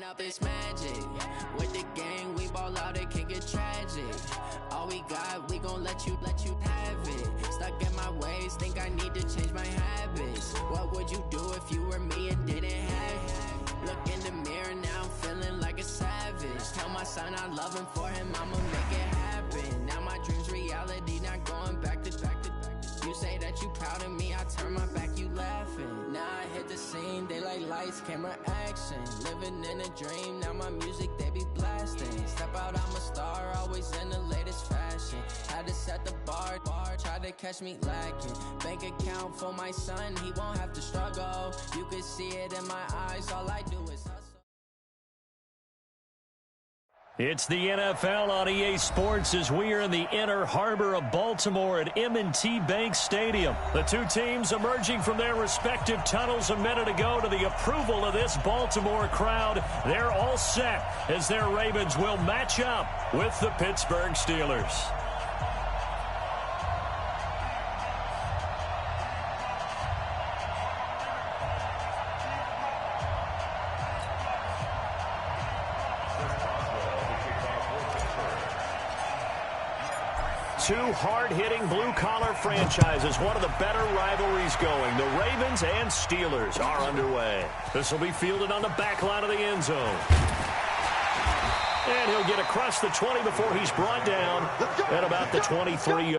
E: Up it's magic. With the gang, we ball out, it can get tragic. All we got, we gon' let you have it. Stuck in my ways, think I need to change my habits. What would you do if you were me and didn't have it? Look in the mirror, now I'm feeling like a savage. Tell my son I love him, for him I'ma make it happen. Now my dream's reality, not going back to. You say that you proud of me, I turn my back, you laughing. Now I hit the scene, they like lights, camera, action. Living in a dream, now my music, they be blasting. Step out, I'm a star, always in the latest fashion. Had to set the bar, try to catch me lacking. Bank account for my son, he won't have to struggle. You can see it in my eyes, all I do is hustle.
A: It's the NFL on EA Sports as we are in the inner harbor of Baltimore at M&T Bank Stadium. The two teams emerging from their respective tunnels a minute ago to the approval of this Baltimore crowd. They're all set as their Ravens will match up with the Pittsburgh Steelers. Two hard-hitting blue-collar franchises, one of the better rivalries going. The Ravens and Steelers are underway. This will be fielded on the back line of the end zone. And he'll get across the 20 before he's brought down at about the 23.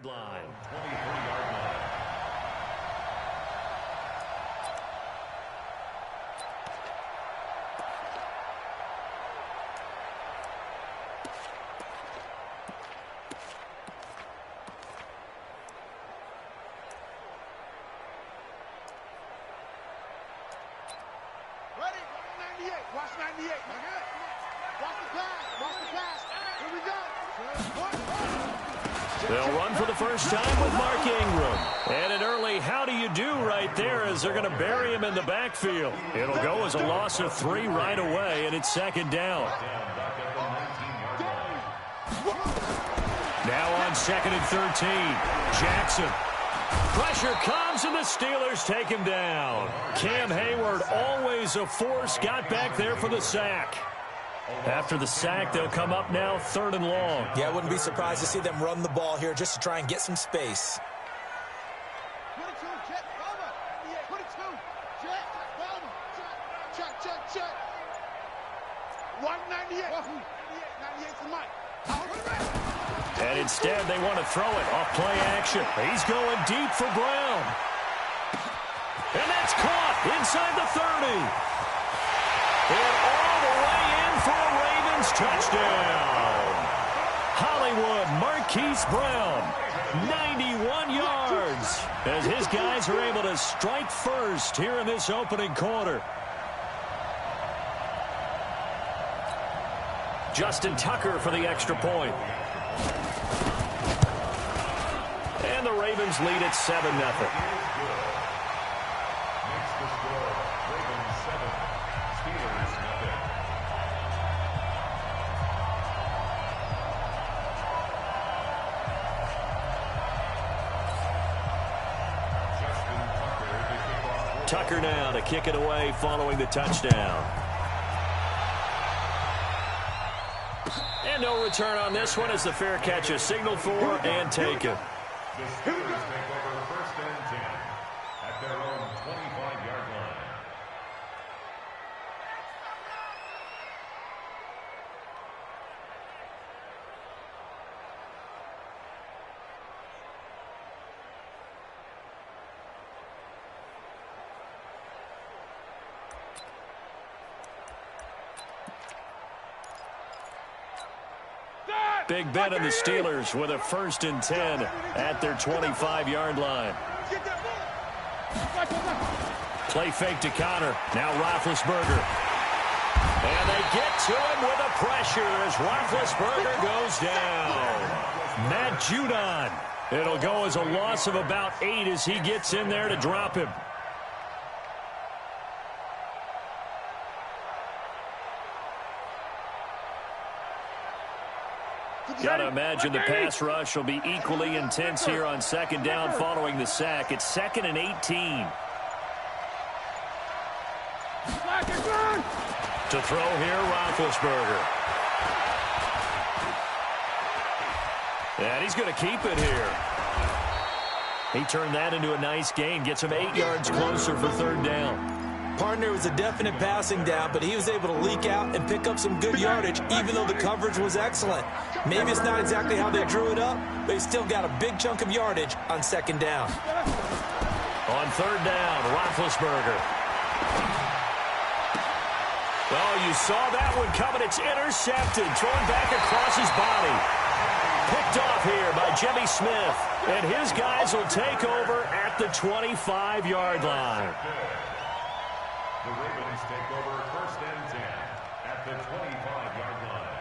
A: line.
D: Ready? 98. Watch 98. Watch the pass. Watch the pass. Here we go.
A: They'll run for the first time with Mark Ingram. And an early how do you do right there as they're going to bury him in the backfield. It'll go as a loss of 3 right away, and it's second down. Now on second and 13. Jackson. Pressure comes, and the Steelers take him down. Cam Hayward, always a force, got back there for the sack. After the sack, they'll come up now 3rd and long.
C: Yeah, I wouldn't be surprised to see them run the ball here just to try and get some space.
D: 22, Jet, Bama. 22, Jet, Bama. Check. 198. 98 to Mike.
A: And instead, they want to throw it off play action. He's going deep for Brown. And that's caught inside the 30. And all the way in for a Ravens touchdown. Hollywood Marquise Brown, 91 yards, as his guys are able to strike first here in this opening quarter. Justin Tucker for the extra point. And the Ravens lead at 7-0. Tucker now to kick it away following the touchdown. And no return on this one as the fair catch is signaled for and taken.
B: The Steelers take over 1st and 10 at their own 25-yard line.
A: Big Ben and the Steelers with a 1st and 10 at their 25-yard line. Play fake to Connor. Now Roethlisberger. And they get to him with a pressure as Roethlisberger goes down. Matt Judon. It'll go as a loss of about 8 as he gets in there to drop him. Got to imagine the pass rush will be equally intense here on 2nd down following the sack. It's 2nd and 18. To throw here, Roethlisberger. And he's going to keep it here. He turned that into a nice gain. Gets him 8 yards closer for 3rd down.
C: Partner was a definite passing down, but he was able to leak out and pick up some good yardage, even though the coverage was excellent. Maybe it's not exactly how they drew it up, but he still got a big chunk of yardage on 2nd down.
A: On 3rd down, Roethlisberger. Oh, you saw that one coming. It's intercepted, thrown back across his body. Picked off here by Jimmy Smith, and his guys will take over at the 25-yard line.
B: The Ravens take over 1st and 10 at the 25-yard line.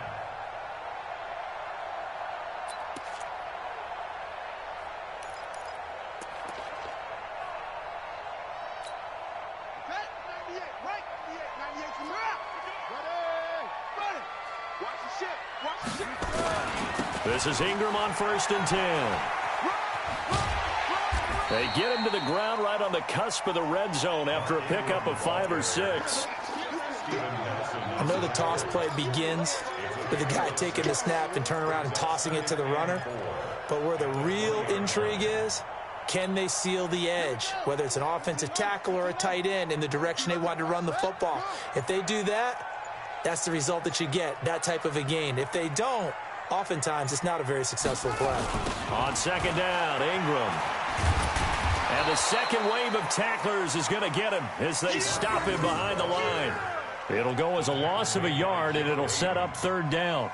D: Okay, 98, right? 98 from around. Ready. Watch the shit. Watch the shit.
A: This is Ingram on 1st and 10. They get him to the ground right on the cusp of the red zone after a pickup of 5 or 6.
C: I know the toss play begins with the guy taking the snap and turning around and tossing it to the runner. But where the real intrigue is, can they seal the edge, whether it's an offensive tackle or a tight end, in the direction they want to run the football? If they do that, that's the result that you get, that type of a gain. If they don't, oftentimes it's not a very successful play.
A: On second down, Ingram. And the second wave of tacklers is going to get him as they stop him behind the line. It'll go as a loss of a yard, and it'll set up third down.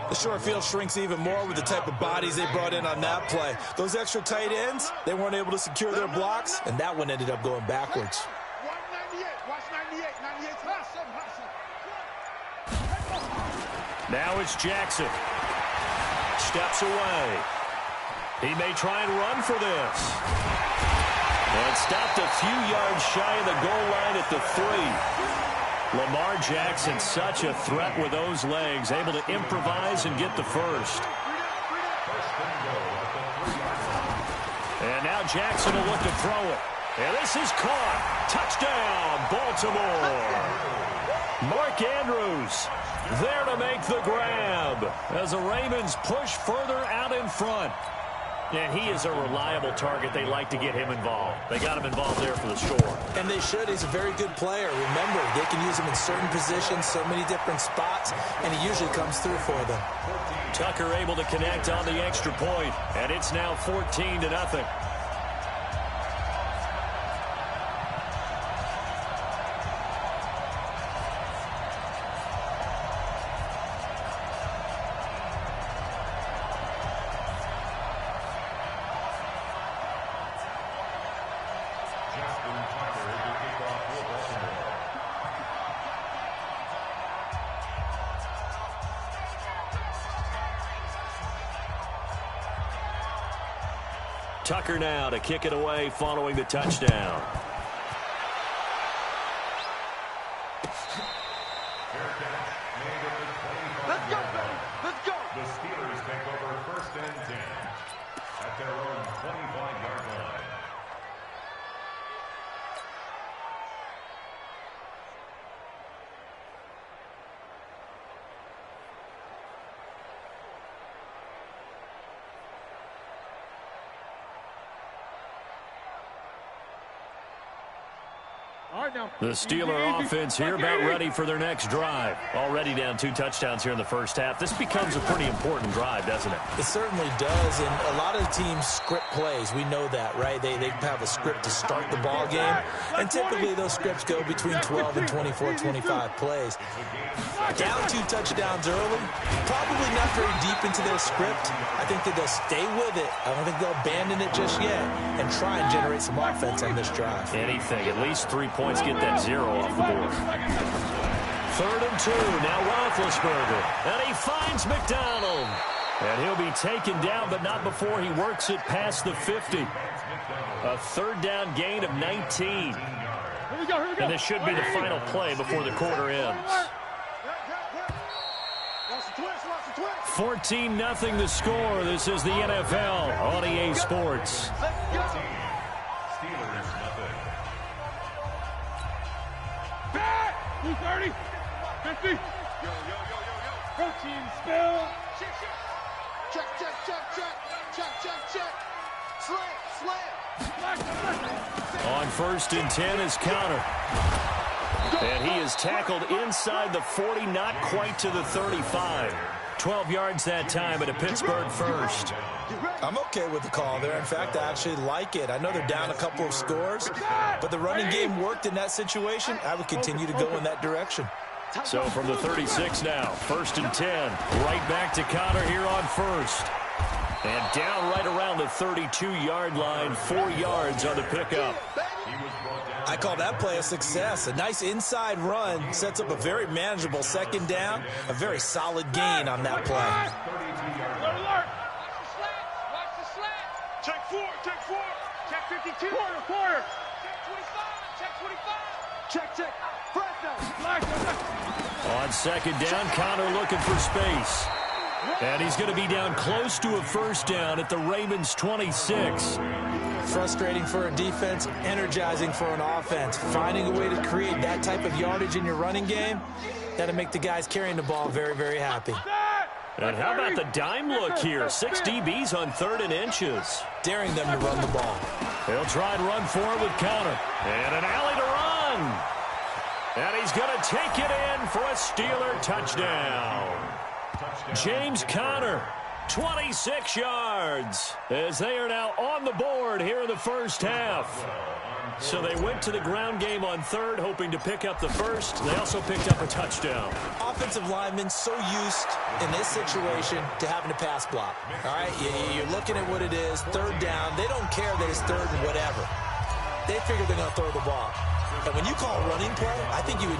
C: The short field shrinks even more with the type of bodies they brought in on that play. Those extra tight ends, they weren't able to secure their blocks, and that one ended up going backwards.
D: Watch 98. 98's hustle.
A: Now it's Jackson. Steps away. He may try and run for this. And stopped a few yards shy of the goal line at the 3. Lamar Jackson, such a threat with those legs, able to improvise and get the first. And now Jackson will look to throw it. And this is caught. Touchdown, Baltimore. Mark Andrews there to make the grab as the Ravens push further out in front. And he is a reliable target. They like to get him involved. They got him involved there for the score.
C: And they should. He's a very good player. Remember, they can use him in certain positions, so many different spots, and he usually comes through for them.
A: Tucker able to connect on the extra point, and it's now 14-0. Tucker now to kick it away following the touchdown.
D: Let's go, baby. Let's go.
B: The Steelers take over first and 10 at their own 25-yard line.
A: The Steeler offense here about ready for their next drive. Already down 2 touchdowns here in the first half. This becomes a pretty important drive, doesn't it?
C: It certainly does, and a lot of teams script plays. We know that, right? They have a script to start the ball game, and typically those scripts go between 12 and 24, 25 plays. Down 2 touchdowns early, probably not very deep into their script. I think that they'll stay with it. I don't think they'll abandon it just yet and try and generate some offense on this drive.
A: Anything, at least 3 points, get that 0 off the board. 3rd and 2, now Roethlisberger, and he finds McDonald. And he'll be taken down, but not before he works it past the 50. A 3rd down gain of 19. And this should be the final play before the quarter ends. 14-0 the score. This is the NFL on EA Sports.
B: Steelers nothing.
H: 230, 50. Protein spill.
D: Check. Slam.
A: On 1st and 10 is Connor. And he is tackled inside the 40, not quite to the 35. 12 yards that time at a Pittsburgh first.
C: I'm okay with the call there. In fact, I actually like it. I know they're down a couple of scores, but the running game worked in that situation. I would continue to go in that direction.
A: So from the 36 now, 1st and 10, right back to Connor here on 1st. And down right around the 32-yard line, 4 yards on the pickup.
C: I call that play a success. A nice inside run sets up a very manageable 2nd down, a very solid gain on that play.
H: Alert. Watch the slant. Check 4. Check 52. Quarter. Check 25. Check.
A: On 2nd down, Connor looking for space. And he's going to be down close to a 1st down at the Ravens' 26.
C: Frustrating for a defense, energizing for an offense. Finding a way to create that type of yardage in your running game, that'll make the guys carrying the ball very, very happy.
A: And how about the dime look here? 6 DBs on 3rd and inches.
C: Daring them to run the ball.
A: He'll try and run for it with Connor. And an alley to run. And he's going to take it in for a Steeler touchdown. James Conner, 26 yards, as they are now on the board here in the first half. So they went to the ground game on third, hoping to pick up the first. They also picked up a touchdown.
C: Offensive linemen so used in this situation to having to pass block. All right, you're looking at what it is, third down. They don't care that it's third and whatever. They figure they're going to throw the ball. And when you call a running play, I think you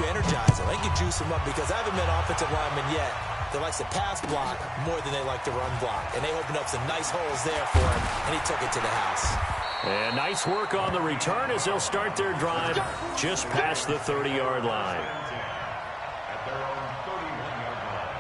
C: energize them. I think you juice them up, because I haven't met an offensive lineman yet that likes to pass block more than they like to run block. And they opened up some nice holes there for him, and he took it to the house.
A: And nice work on the return as they'll start their drive just past the 30-yard line.
B: At their own 31-yard line.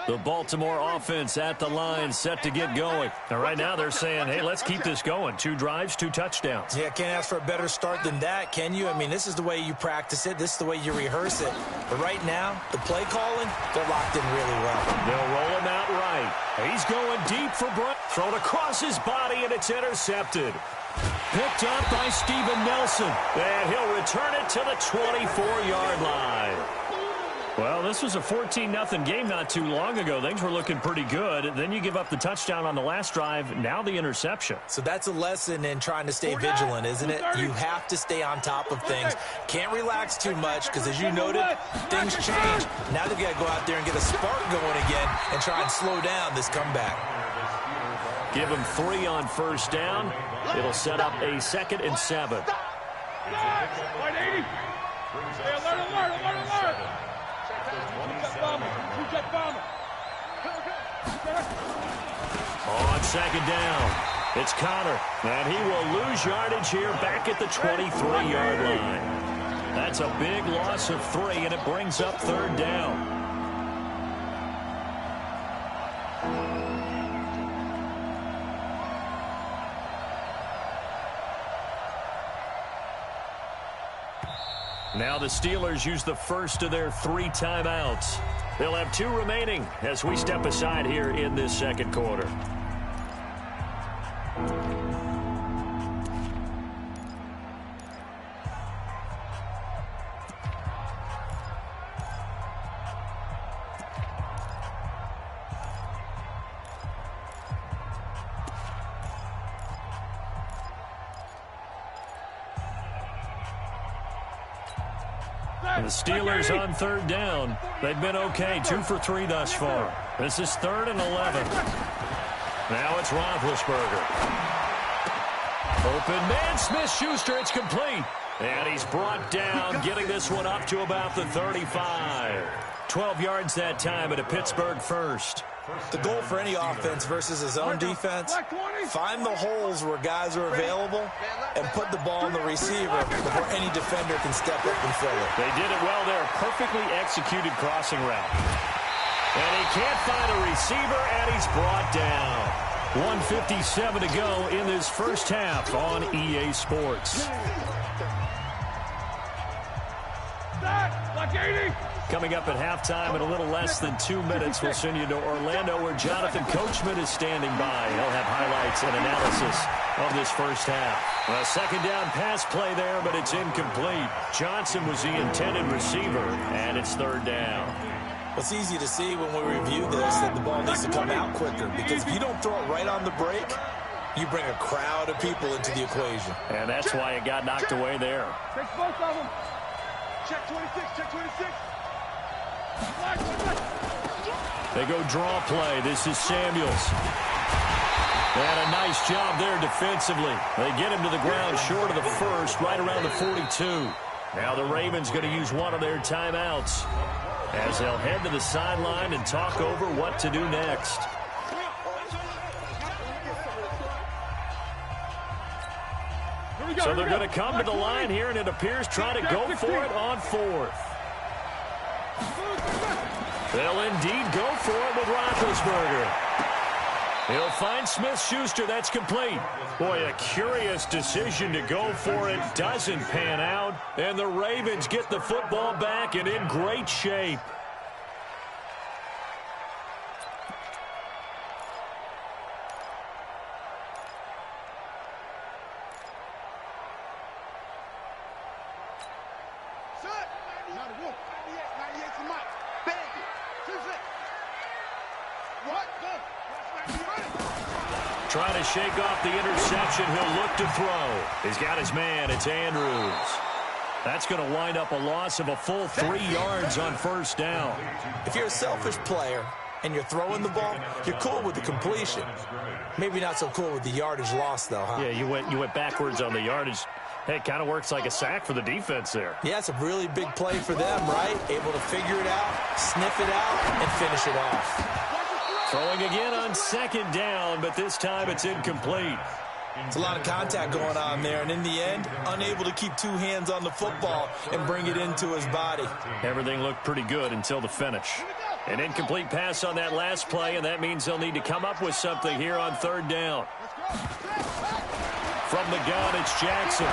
A: The Baltimore offense at the line, set to get going. And right now they're saying, hey, let's keep this going. 2 drives, 2 touchdowns.
C: Yeah, can't ask for a better start than that, can you? I mean, this is the way you practice it. This is the way you rehearse it. But right now, the play calling, they're locked in really well.
A: They'll roll him out right. He's going deep for Bryant. Thrown across his body, and it's intercepted. Picked up by Steven Nelson. And he'll return it to the 24-yard line. Well, this was a 14-0 game not too long ago. Things were looking pretty good. Then you give up the touchdown on the last drive. Now the interception.
C: So that's a lesson in trying to stay vigilant, isn't it? You have to stay on top of things. Can't relax too much, because as you noted, things change. Now they've got to go out there and get a spark going again and try and slow down this comeback.
A: Give them 3 on first down. It'll set up a 2nd and 7. On 2nd down, it's Conner, and he will lose yardage here back at the 23-yard line. That's a big loss of 3, and it brings up 3rd down. Now the Steelers use the first of their 3 timeouts. They'll have 2 remaining as we step aside here in this second quarter. The Steelers on 3rd down. They've been okay, 2 for 3 thus far. This is 3rd and 11. Now it's Roethlisberger. Open man, Smith-Schuster, it's complete. And he's brought down, getting this one up to about the 35. 12 yards that time at a Pittsburgh first.
C: The goal for any offense versus his own defense, find the holes where guys are available and put the ball in the receiver before any defender can step up and fill it.
A: They did it well there. Perfectly executed crossing route. And he can't find a receiver, and he's brought down. 1:57 to go in this first half on EA Sports. Coming up at halftime in a little less than 2 minutes, we'll send you to Orlando, where Jonathan Coachman is standing by. He'll have highlights and analysis of this first half. A 2nd down pass play there, but it's incomplete. Johnson was the intended receiver, and it's 3rd down.
C: It's easy to see when we review this that the ball needs to come out quicker, because if you don't throw it right on the break, you bring a crowd of people into the equation.
A: And that's why it got knocked away there.
D: Take both of them. Check 26, check 26.
A: They go draw play. This is Samuels. And a nice job there defensively. They get him to the ground short of the first, right around the 42. Now the Ravens going to use one of their timeouts as they'll head to the sideline and talk over what to do next. So they're going to come to the line here, and it appears trying to go for it on 4th. They'll indeed go for it with Roethlisberger. He'll find Smith-Schuster. That's complete. Boy, a curious decision to go for it. Doesn't pan out. And the Ravens get the football back and in great shape. Trying to shake off the interception. He'll look to throw. He's got his man. It's Andrews. That's going to wind up a loss of a full 3 yards on first down.
C: If you're a selfish player and you're throwing the ball, you're cool with the completion. Maybe not so cool with the yardage loss, though, huh?
A: Yeah, you went backwards on the yardage. Hey, it kind of works like a sack for the defense there.
C: Yeah, it's a really big play for them, right? Able to figure it out, sniff it out, and finish it off.
A: Throwing again on second down, but this time it's incomplete.
C: It's a lot of contact going on there, and in the end, unable to keep 2 hands on the football and bring it into his body.
A: Everything looked pretty good until the finish. An incomplete pass on that last play, and that means they'll need to come up with something here on third down. From the gun, it's Jackson.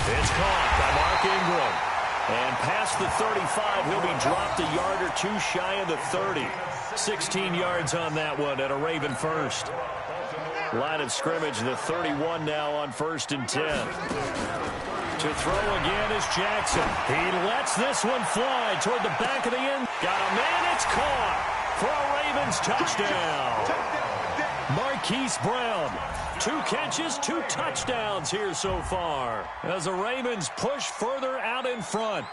A: It's caught by Mark Ingram. And past the 35, he'll be dropped a yard or 2 shy of the 30. 16 yards on that one at a Raven first. Line of scrimmage, the 31 now on 1st and 10. To throw again is Jackson. He lets this one fly toward the back of the end. Got a man, it's caught for a Ravens touchdown. Marquise Brown, 2 catches, 2 touchdowns here so far as the Ravens push further out in front.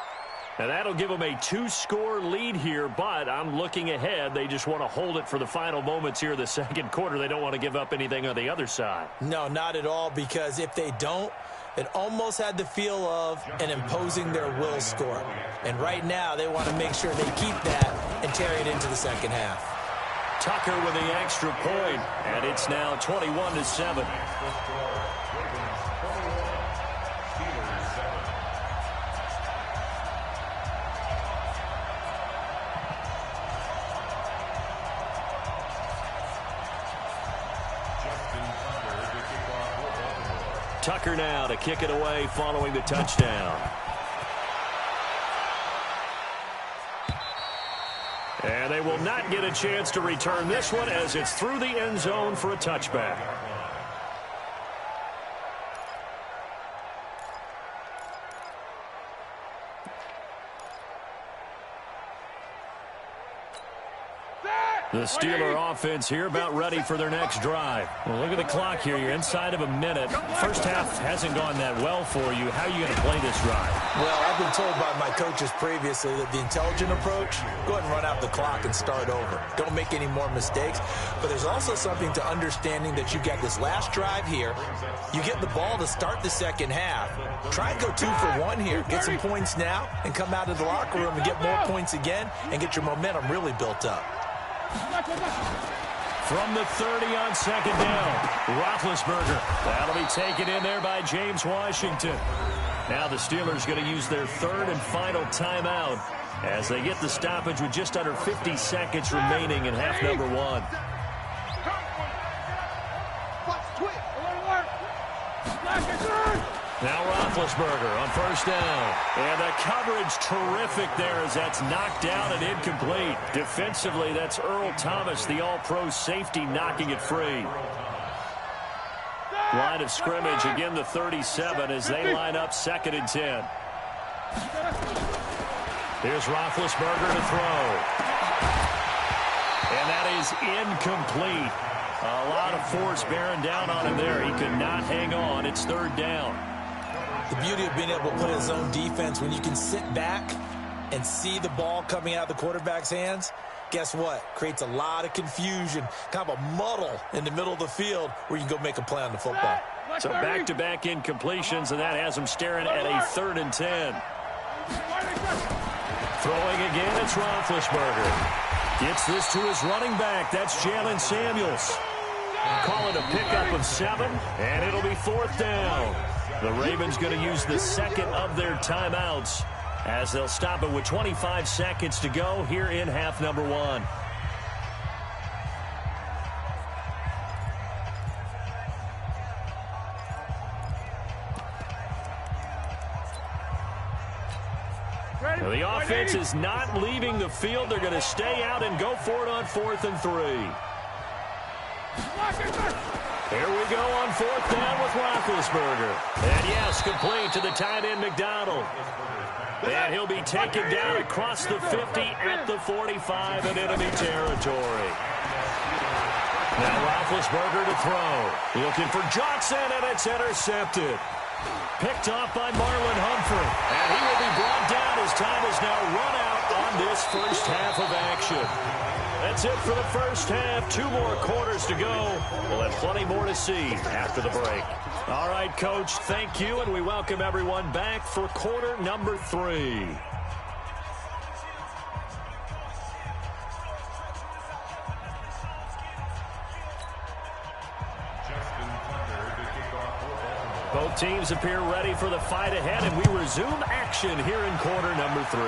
A: And that'll give them a 2-score lead here, but I'm looking ahead. They just want to hold it for the final moments here in the second quarter. They don't want to give up anything on the other side.
C: No, not at all, because if they don't, it almost had the feel of an imposing their will score. And right now, they want to make sure they keep that and carry it into the second half.
A: Tucker with the extra point, and it's now 21-7. Tucker now to kick it away following the touchdown. And they will not get a chance to return this one as it's through the end zone for a touchback. The Steeler offense here about ready for their next drive. Well, look at the clock here. You're inside of a minute. First half hasn't gone that well for you. How are you going to play this drive?
C: Well, I've been told by my coaches previously that the intelligent approach, go ahead and run out the clock and start over. Don't make any more mistakes. But there's also something to understanding that you get this last drive here. You get the ball to start the second half. Try and go 2 for 1 here. Get some points now and come out of the locker room and get more points again and get your momentum really built up.
A: From the 30 on second down, Roethlisberger. That'll be taken in there by James Washington. Now the Steelers going to use their 3rd and final timeout as they get the stoppage with just under 50 seconds remaining in half number 1. Now Roethlisberger on first down. And the coverage terrific there as that's knocked down and incomplete. Defensively, that's Earl Thomas, the all-pro safety, knocking it free. Line of scrimmage, again the 37 as they line up 2nd and 10. Here's Roethlisberger to throw. And that is incomplete. A lot of force bearing down on him there. He could not hang on. It's 3rd down.
C: The beauty of being able to put his own defense, when you can sit back and see the ball coming out of the quarterback's hands, guess what? Creates a lot of confusion, kind of a muddle in the middle of the field where you can go make a play on the football.
A: So back-to-back incompletions, and that has him staring at a 3rd and 10. Throwing again, it's Roethlisberger. Gets this to his running back. That's Jalen Samuels. Call it a pickup of 7, and it'll be 4th down. The Ravens going to use the 2nd of their timeouts as they'll stop it with 25 seconds to go here in half number 1. Now the offense is not leaving the field. They're going to stay out and go for it on 4th and 3. Here we go on 4th down with Roethlisberger. And yes, complete to the tight end, McDonald. And he'll be taken down across the 50 at the 45 in enemy territory. Now Roethlisberger to throw. Looking for Johnson, and it's intercepted. Picked off by Marlon Humphrey. And he will be brought down as time is now run out on this first half of action. That's it for the first half. 2 more quarters to go. We'll have plenty more to see after the break. All right, Coach, thank you, and we welcome everyone back for quarter number 3. Both teams appear ready for the fight ahead, and we resume action here in quarter number 3.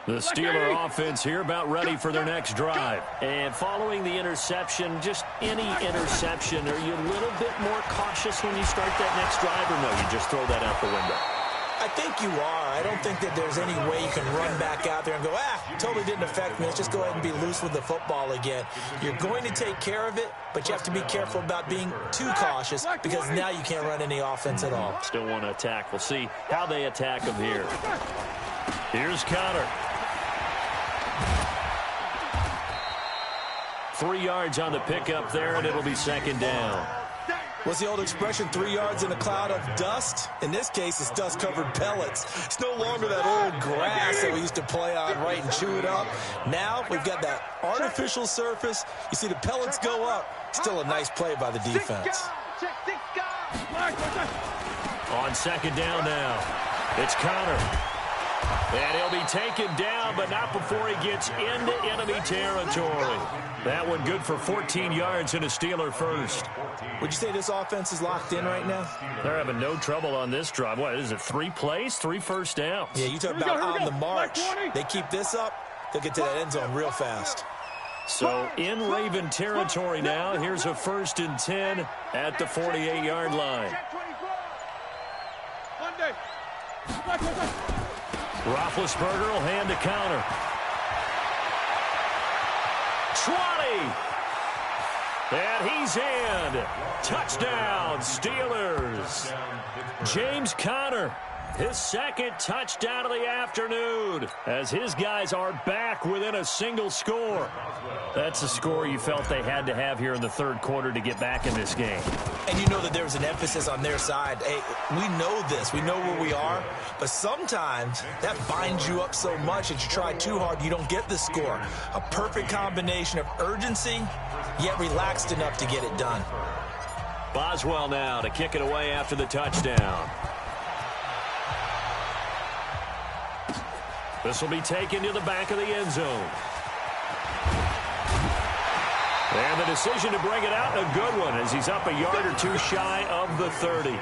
A: The Steeler offense here about ready for their next drive. And following the interception, just any interception, are you a little bit more cautious when you start that next drive, or no, you just throw that out the window?
C: I think you are. I don't think that there's any way you can run back out there and go, totally didn't affect me. Let's just go ahead and be loose with the football again. You're going to take care of it, but you have to be careful about being too cautious because now you can't run any offense at all.
A: Still want to attack. We'll see how they attack him here. Here's Conner. 3 yards on the pickup there, and it'll be second down.
C: What's the old expression, 3 yards in a cloud of dust? In this case, it's dust-covered pellets. It's no longer that old grass that we used to play on, right, and chew it up. Now we've got that artificial surface. You see the pellets go up. Still a nice play by the defense.
A: On second down now, it's Conner. And he'll be taken down, but not before he gets into enemy territory. That one good for 14 yards and a Steeler first.
C: Would you say this offense is locked in right now?
A: They're having no trouble on this drive. What is it, 3 plays, 3 first downs?
C: Yeah, you talk about on the march. They keep this up, they'll get to that end zone real fast.
A: So in Raven territory now, here's a 1st and 10 at the 48-yard line. Roethlisberger will hand to Conner. 20. And he's in. Touchdown, Steelers. James Conner, his 2nd touchdown of the afternoon, as his guys are back within a single score. That's a score you felt they had to have here in the 3rd quarter to get back in this game.
C: And you know that there's an emphasis on their side. Hey, we know this. We know where we are. But sometimes that binds you up so much that you try too hard, you don't get the score. A perfect combination of urgency, yet relaxed enough to get it done.
A: Boswell now to kick it away after the touchdown. This will be taken to the back of the end zone. And the decision to bring it out, a good one, as he's up a yard or 2 shy of the 30.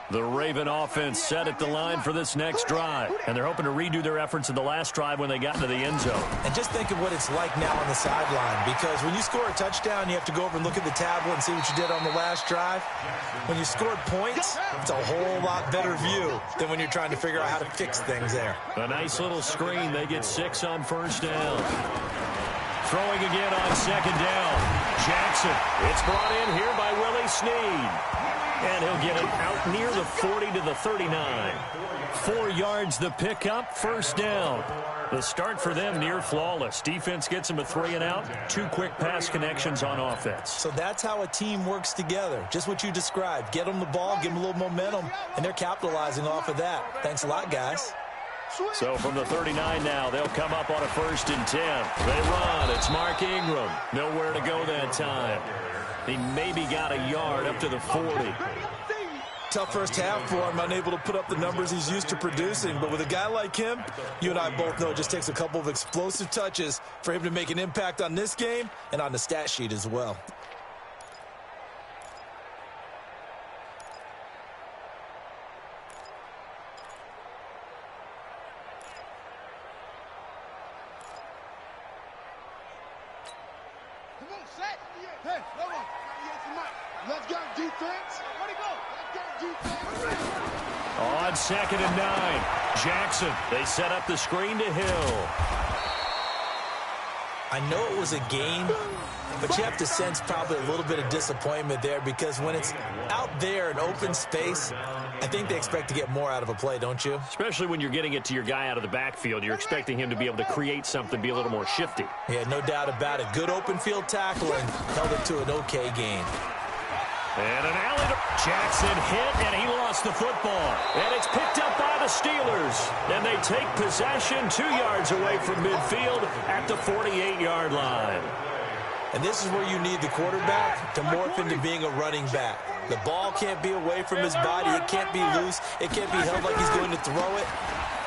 A: The Raven offense set at the line for this next drive, and they're hoping to redo their efforts in the last drive when they got into the end zone.
C: And just think of what it's like now on the sideline, because when you score a touchdown, you have to go over and look at the tablet and see what you did on the last drive. When you scored points, it's a whole lot better view than when you're trying to figure out how to fix things there.
A: A nice little screen. They get 6 on 1st down. Throwing again on 2nd down. Jackson. It's brought in here by Willie Snead. And he'll get it out near the 40 to the 39. 4 yards the pickup, 1st down. The start for them near flawless. Defense gets them a 3 and out. 2 quick pass connections on offense.
C: So that's how a team works together. Just what you described. Get them the ball, give them a little momentum, and they're capitalizing off of that. Thanks a lot, guys.
A: So from the 39 now, they'll come up on a 1st and 10. They run. It's Mark Ingram. Nowhere to go that time. He maybe got a yard up to the 40.
C: Tough first half for him, unable to put up the numbers he's used to producing. But with a guy like him, you and I both know it just takes a couple of explosive touches for him to make an impact on this game and on the stat sheet as well.
D: Come on, set. Hey, come on. Let's go, defense. Where'd he go? Let's go, defense.
A: On 2nd and 9, Jackson. They set up the screen to Hill.
C: I know it was a game, but you have to sense probably a little bit of disappointment there because when it's out there in open space, I think they expect to get more out of a play, don't you?
A: Especially when you're getting it to your guy out of the backfield. You're expecting him to be able to create something, be a little more shifty.
C: Yeah, no doubt about it. Good open field tackle and held it to an okay game.
A: And an alley to Jackson hit, and he lost the football. And it's picked up by the Steelers. And they take possession 2 yards away from midfield at the 48-yard line.
C: And this is where you need the quarterback to morph into being a running back. The ball can't be away from his body. It can't be loose. It can't be held like he's going to throw it.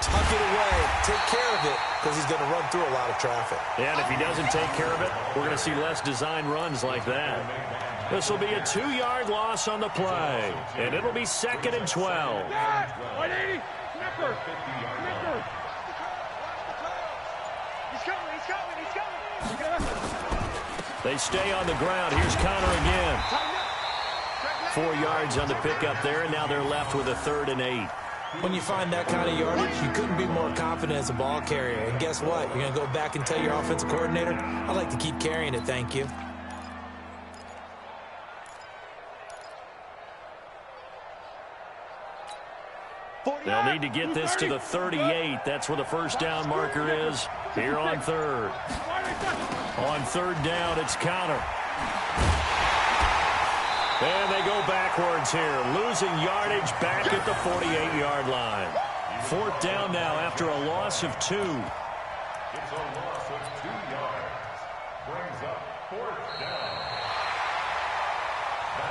C: Tuck it away. Take care of it because he's going to run through a lot of traffic.
A: And if he doesn't take care of it, we're going to see less design runs like that. This will be a 2-yard loss on the play. And it'll be 2nd and 12.
H: 180. Snapper. Snapper. He's coming.
A: They stay on the ground. Here's Connor again. 4 yards on the pickup there, and now they're left with a 3rd and 8.
C: When you find that kind of yardage, you couldn't be more confident as a ball carrier. And guess what? You're going to go back and tell your offensive coordinator, I'd like to keep carrying it, thank you.
A: They'll need to get this to the 38. That's where the first down marker is here on 3rd. On 3rd down, it's Connor. And they go backwards here, losing yardage back at the 48-yard line. 4th down now after a loss of 2.
B: It's a loss of 2 yards. Brings up 4th down.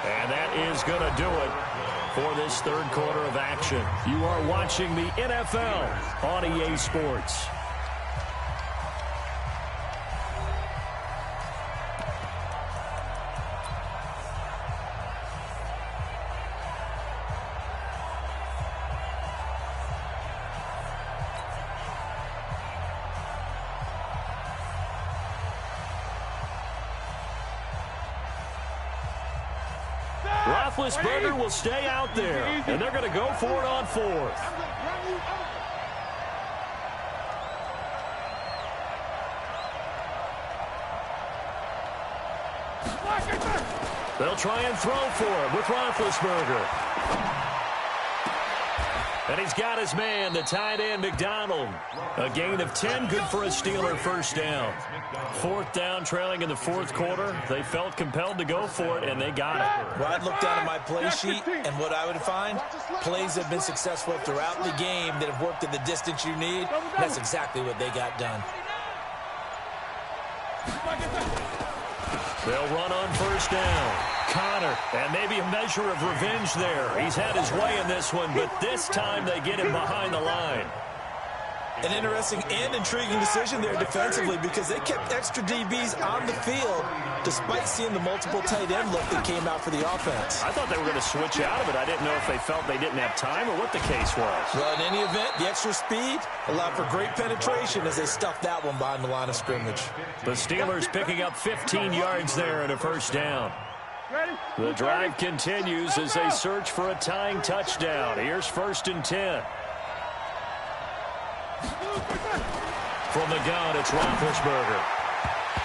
A: And that is going to do it for this 3rd quarter of action. You are watching the NFL on EA Sports. Roethlisberger will stay out there, and they're going to go for it on 4th. They'll try and throw for it with Roethlisberger. And he's got his man, the tight end, McDonald. A gain of 10, good for a Steeler first down. 4th down, trailing in the 4th quarter. They felt compelled to go for it, and they got it.
C: Well, I'd look down at my play sheet, and what I would find, plays have been successful throughout the game that have worked in the distance you need. That's exactly what they got done.
A: They'll run on first down. Connor, and maybe a measure of revenge there. He's had his way in this one, but this time they get him behind the line.
C: An interesting and intriguing decision there defensively because they kept extra DBs on the field despite seeing the multiple tight end look that came out for the offense.
A: I thought they were going to switch out of it. I didn't know if they felt they didn't have time or what the case was.
C: Well, in any event, the extra speed allowed for great penetration as they stuffed that one behind the line of scrimmage.
A: The Steelers picking up 15 yards there and a first down. The drive continues as they search for a tying touchdown. Here's 1st and 10. From the gun, it's Roethlisberger.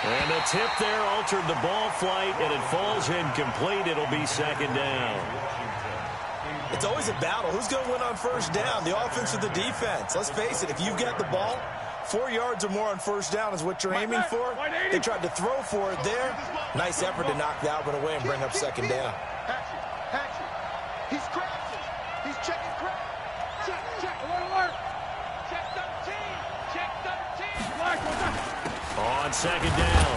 A: And the tip there altered the ball flight, and it falls incomplete. It'll be 2nd down.
C: It's always a battle. Who's going to win on first down, the offense or the defense? Let's face it, if you get the ball, 4 yards or more on first down is what you're aiming for. They tried to throw for it there. Nice effort to knock that one away and bring up 2nd down.
D: Hatchet. He's crashing. He's checking crash. Check. Alert. Check 13.
A: On 2nd down,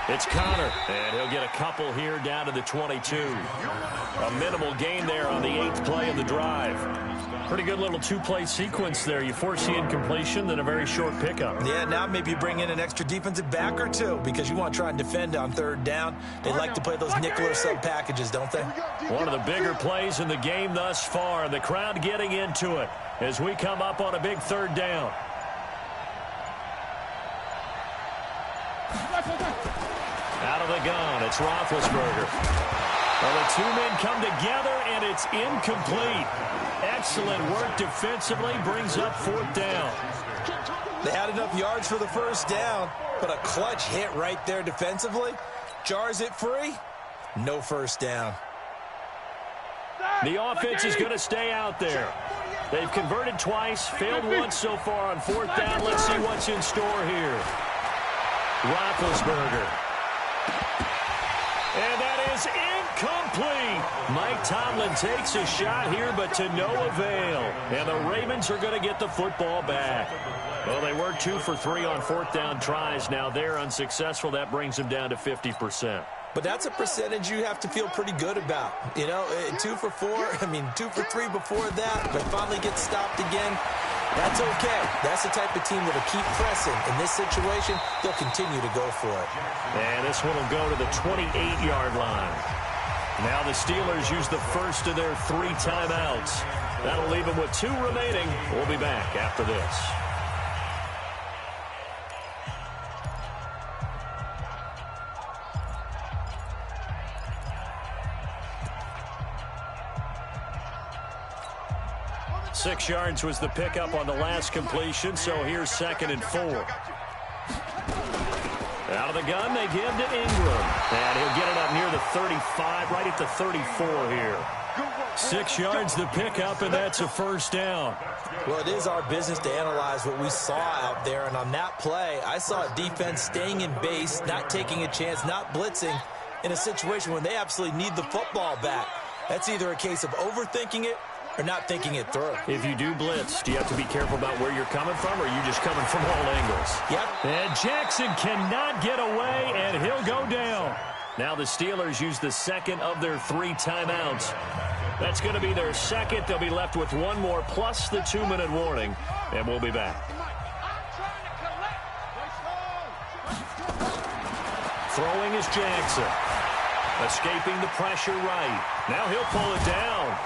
A: It's Connor, and he'll get a couple here down to the 22. A minimal gain there on the 8th play of the drive. Pretty good little two-play sequence there. You force the incompletion, then a very short pickup.
C: Yeah, now maybe you bring in an extra defensive back or two because you want to try and defend on 3rd down. They like to play those nickel or sub packages, don't they?
A: One of the bigger plays in the game thus far. The crowd getting into it as we come up on a big 3rd down. Out of the gun, it's Roethlisberger. Well, the two men come together, and it's incomplete. Excellent work defensively, brings up 4th down.
C: They had enough yards for the 1st down, but a clutch hit right there defensively. Jars it free, no 1st down.
A: The offense is going to stay out there. They've converted twice, failed once so far on 4th down. Let's see what's in store here. Roethlisberger. And that is incomplete. Mike Tomlin takes a shot here, but to no avail. And the Ravens are going to get the football back. Well, they were 2 for 3 on 4th down tries. Now they're unsuccessful. That brings them down to 50%.
C: But that's a percentage you have to feel pretty good about. You know, 2 for 4, 2 for 3 before that, but finally get stopped again. That's okay. That's the type of team that will keep pressing. In this situation, they'll continue to go for it.
A: And this one will go to the 28-yard line. Now the Steelers use the first of their 3 timeouts. That'll leave them with 2 remaining. We'll be back after this. Six yards was the pickup on the last completion, so here's 2nd and 4. Out of the gun, they give to Ingram. And he'll get it up near the 35, right at the 34 here. 6 yards the pickup, and that's a 1st down.
C: Well, it is our business to analyze what we saw out there, and on that play, I saw a defense staying in base, not taking a chance, not blitzing, in a situation when they absolutely need the football back. That's either a case of overthinking it or not thinking it through.
A: If you do blitz, do you have to be careful about where you're coming from, or are you just coming from all angles?
C: Yep.
A: And Jackson cannot get away, and he'll go down. Now the Steelers use the 2nd of their 3 timeouts. That's going to be their 2nd. They'll be left with 1 more, plus the 2-minute warning, and we'll be back. Throwing is Jackson. Escaping the pressure right. Now he'll pull it down.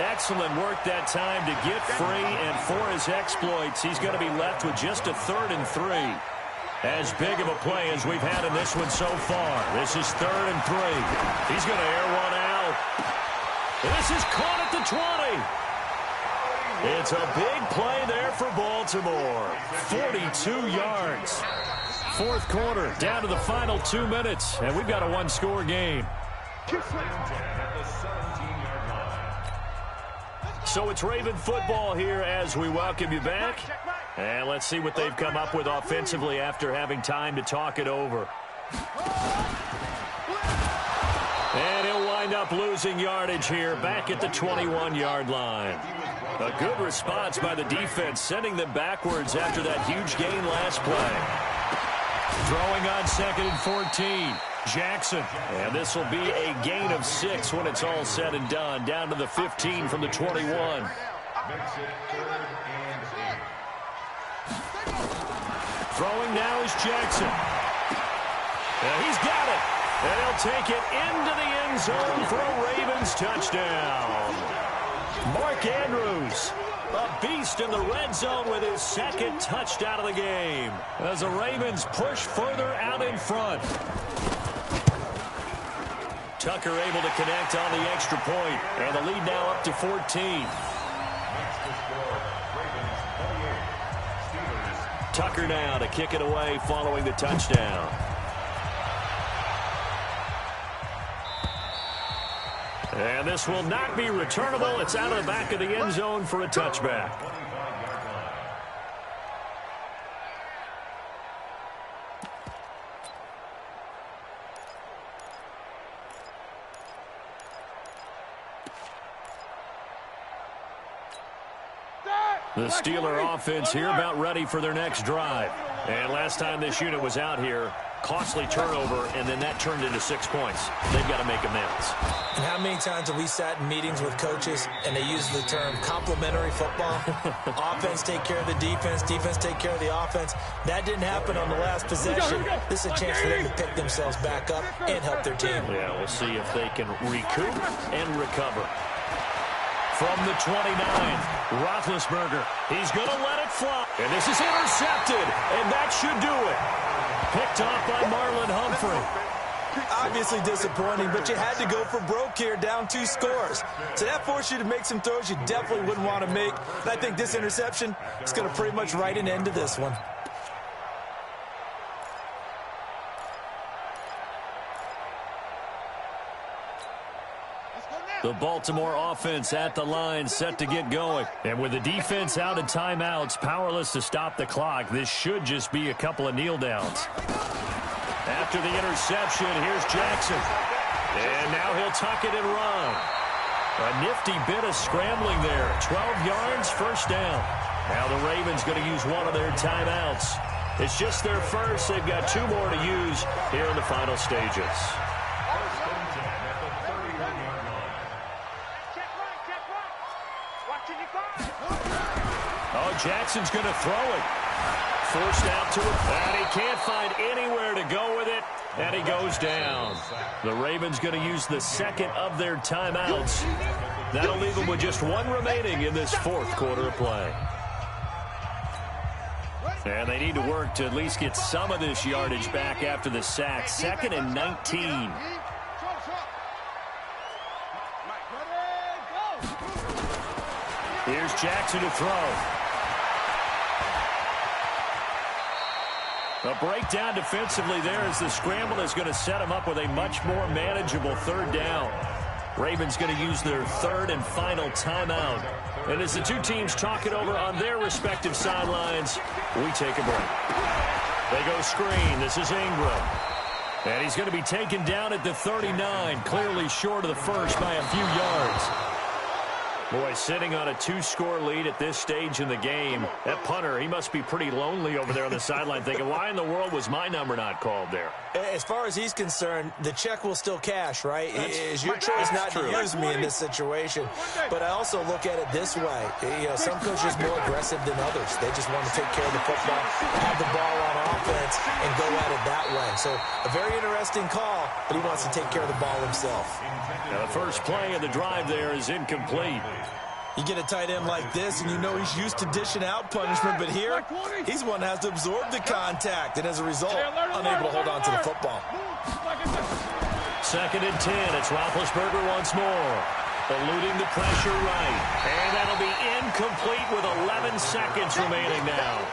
A: Excellent work that time to get free, and for his exploits, he's going to be left with just a 3rd and 3. As big of a play as we've had in this one so far. This is 3rd and 3. He's going to air one out. This is caught at the 20. It's a big play there for Baltimore. 42 yards. 4th quarter, down to the final 2 minutes, and we've got a 1-score game. So it's Raven football here as we welcome you back. And let's see what they've come up with offensively after having time to talk it over. And he'll wind up losing yardage here back at the 21-yard line. A good response by the defense, sending them backwards after that huge gain last play. Throwing on 2nd and 14. Jackson, and this will be a gain of 6 when it's all said and done, down to the 15 from the 21. Throwing now is Jackson. And he's got it, and he'll take it into the end zone for a Ravens touchdown. Mark Andrews, a beast in the red zone with his 2nd touchdown of the game, as the Ravens push further out in front. Tucker able to connect on the extra point, and the lead now up to 14. Tucker now to kick it away following the touchdown. And this will not be returnable. It's out of the back of the end zone for a touchback. The Steeler offense here about ready for their next drive. And last time this unit was out here, costly turnover, and then that turned into 6 points. They've got to make amends.
C: And how many times have we sat in meetings with coaches and they use the term complementary football? Offense take care of the defense, defense take care of the offense. That didn't happen on the last possession. This is a chance for them to pick themselves back up and help their team.
A: Yeah, we'll see if they can recoup and recover. From the 29, Roethlisberger. He's going to let it fly. And this is intercepted, and that should do it. Picked off by Marlon Humphrey.
C: Obviously disappointing, but you had to go for broke here, down 2 scores. So that forced you to make some throws you definitely wouldn't want to make. And I think this interception is going to pretty much write an end to this one.
A: The Baltimore offense at the line, set to get going. And with the defense out of timeouts, powerless to stop the clock, this should just be a couple of kneel downs. After the interception, here's Jackson. And now he'll tuck it and run. A nifty bit of scrambling there. 12 yards, first down. Now the Ravens going to use one of their timeouts. It's just their first. They've got 2 more to use here in the final stages. Oh, Jackson's going to throw it. Forced out to it. And he can't find anywhere to go with it. And he goes down. The Ravens going to use the second of their timeouts. That'll leave them with just 1 remaining in this 4th quarter of play. And they need to work to at least get some of this yardage back after the sack. 2nd and 19. Here's Jackson to throw. A breakdown defensively there as the scramble is going to set him up with a much more manageable 3rd down. Ravens going to use their 3rd and final timeout. And as the 2 teams talk it over on their respective sidelines, we take a break. They go screen. This is Ingram. And he's going to be taken down at the 39, clearly short of the first by a few yards. Boy, sitting on a 2-score lead at this stage in the game, that punter, he must be pretty lonely over there on the sideline thinking, why in the world was my number not called there?
C: As far as he's concerned, the check will still cash, right? It's your choice not to use me in this situation. But I also look at it this way. You know, some coaches are more aggressive than others. They just want to take care of the football, have the ball on offense, and go at it that way. So a very interesting call, but he wants to take care of the ball himself.
A: Now, the first play of the drive there is incomplete.
C: You get a tight end like this, and you know he's used to dishing out punishment, but here, he's one that has to absorb the contact, and as a result, unable to hold on to the football.
A: 2nd and 10. It's Roethlisberger once more. Eluding the pressure right. And that'll be incomplete with 11 seconds remaining now.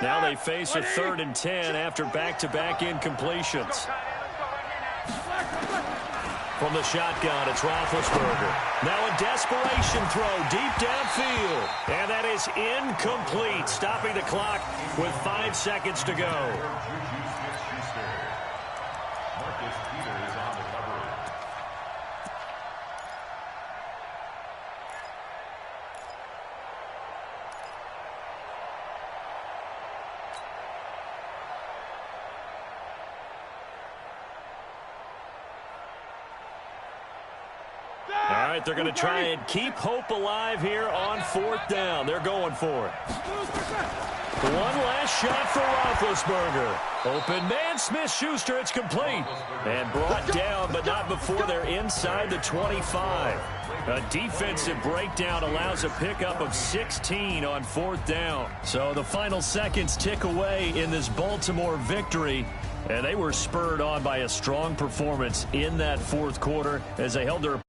A: Now they face a 3rd and 10 after back-to-back incompletions. From the shotgun, it's Roethlisberger. Now a desperation throw deep downfield. And that is incomplete, stopping the clock with 5 seconds to go. All right, they're going to try and keep hope alive here on 4th down. They're going for it. One last shot for Roethlisberger. Open man, Smith-Schuster, it's complete. And brought down, but not before they're inside the 25. A defensive breakdown allows a pickup of 16 on 4th down. So the final seconds tick away in this Baltimore victory. And they were spurred on by a strong performance in that 4th quarter as they held their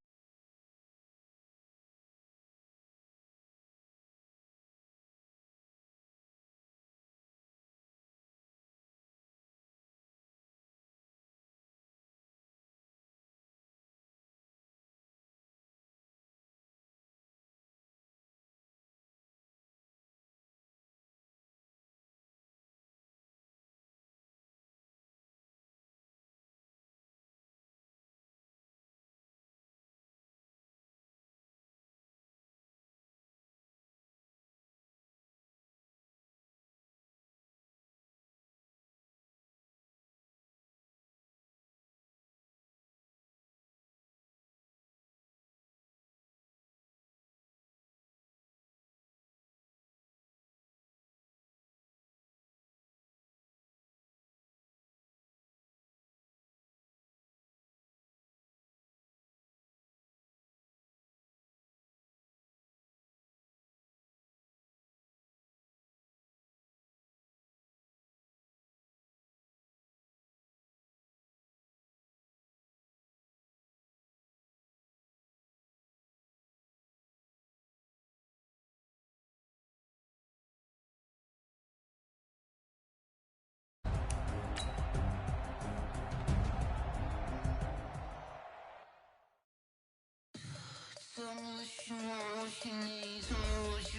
L: Tell me what she wants, what she needs, tell me what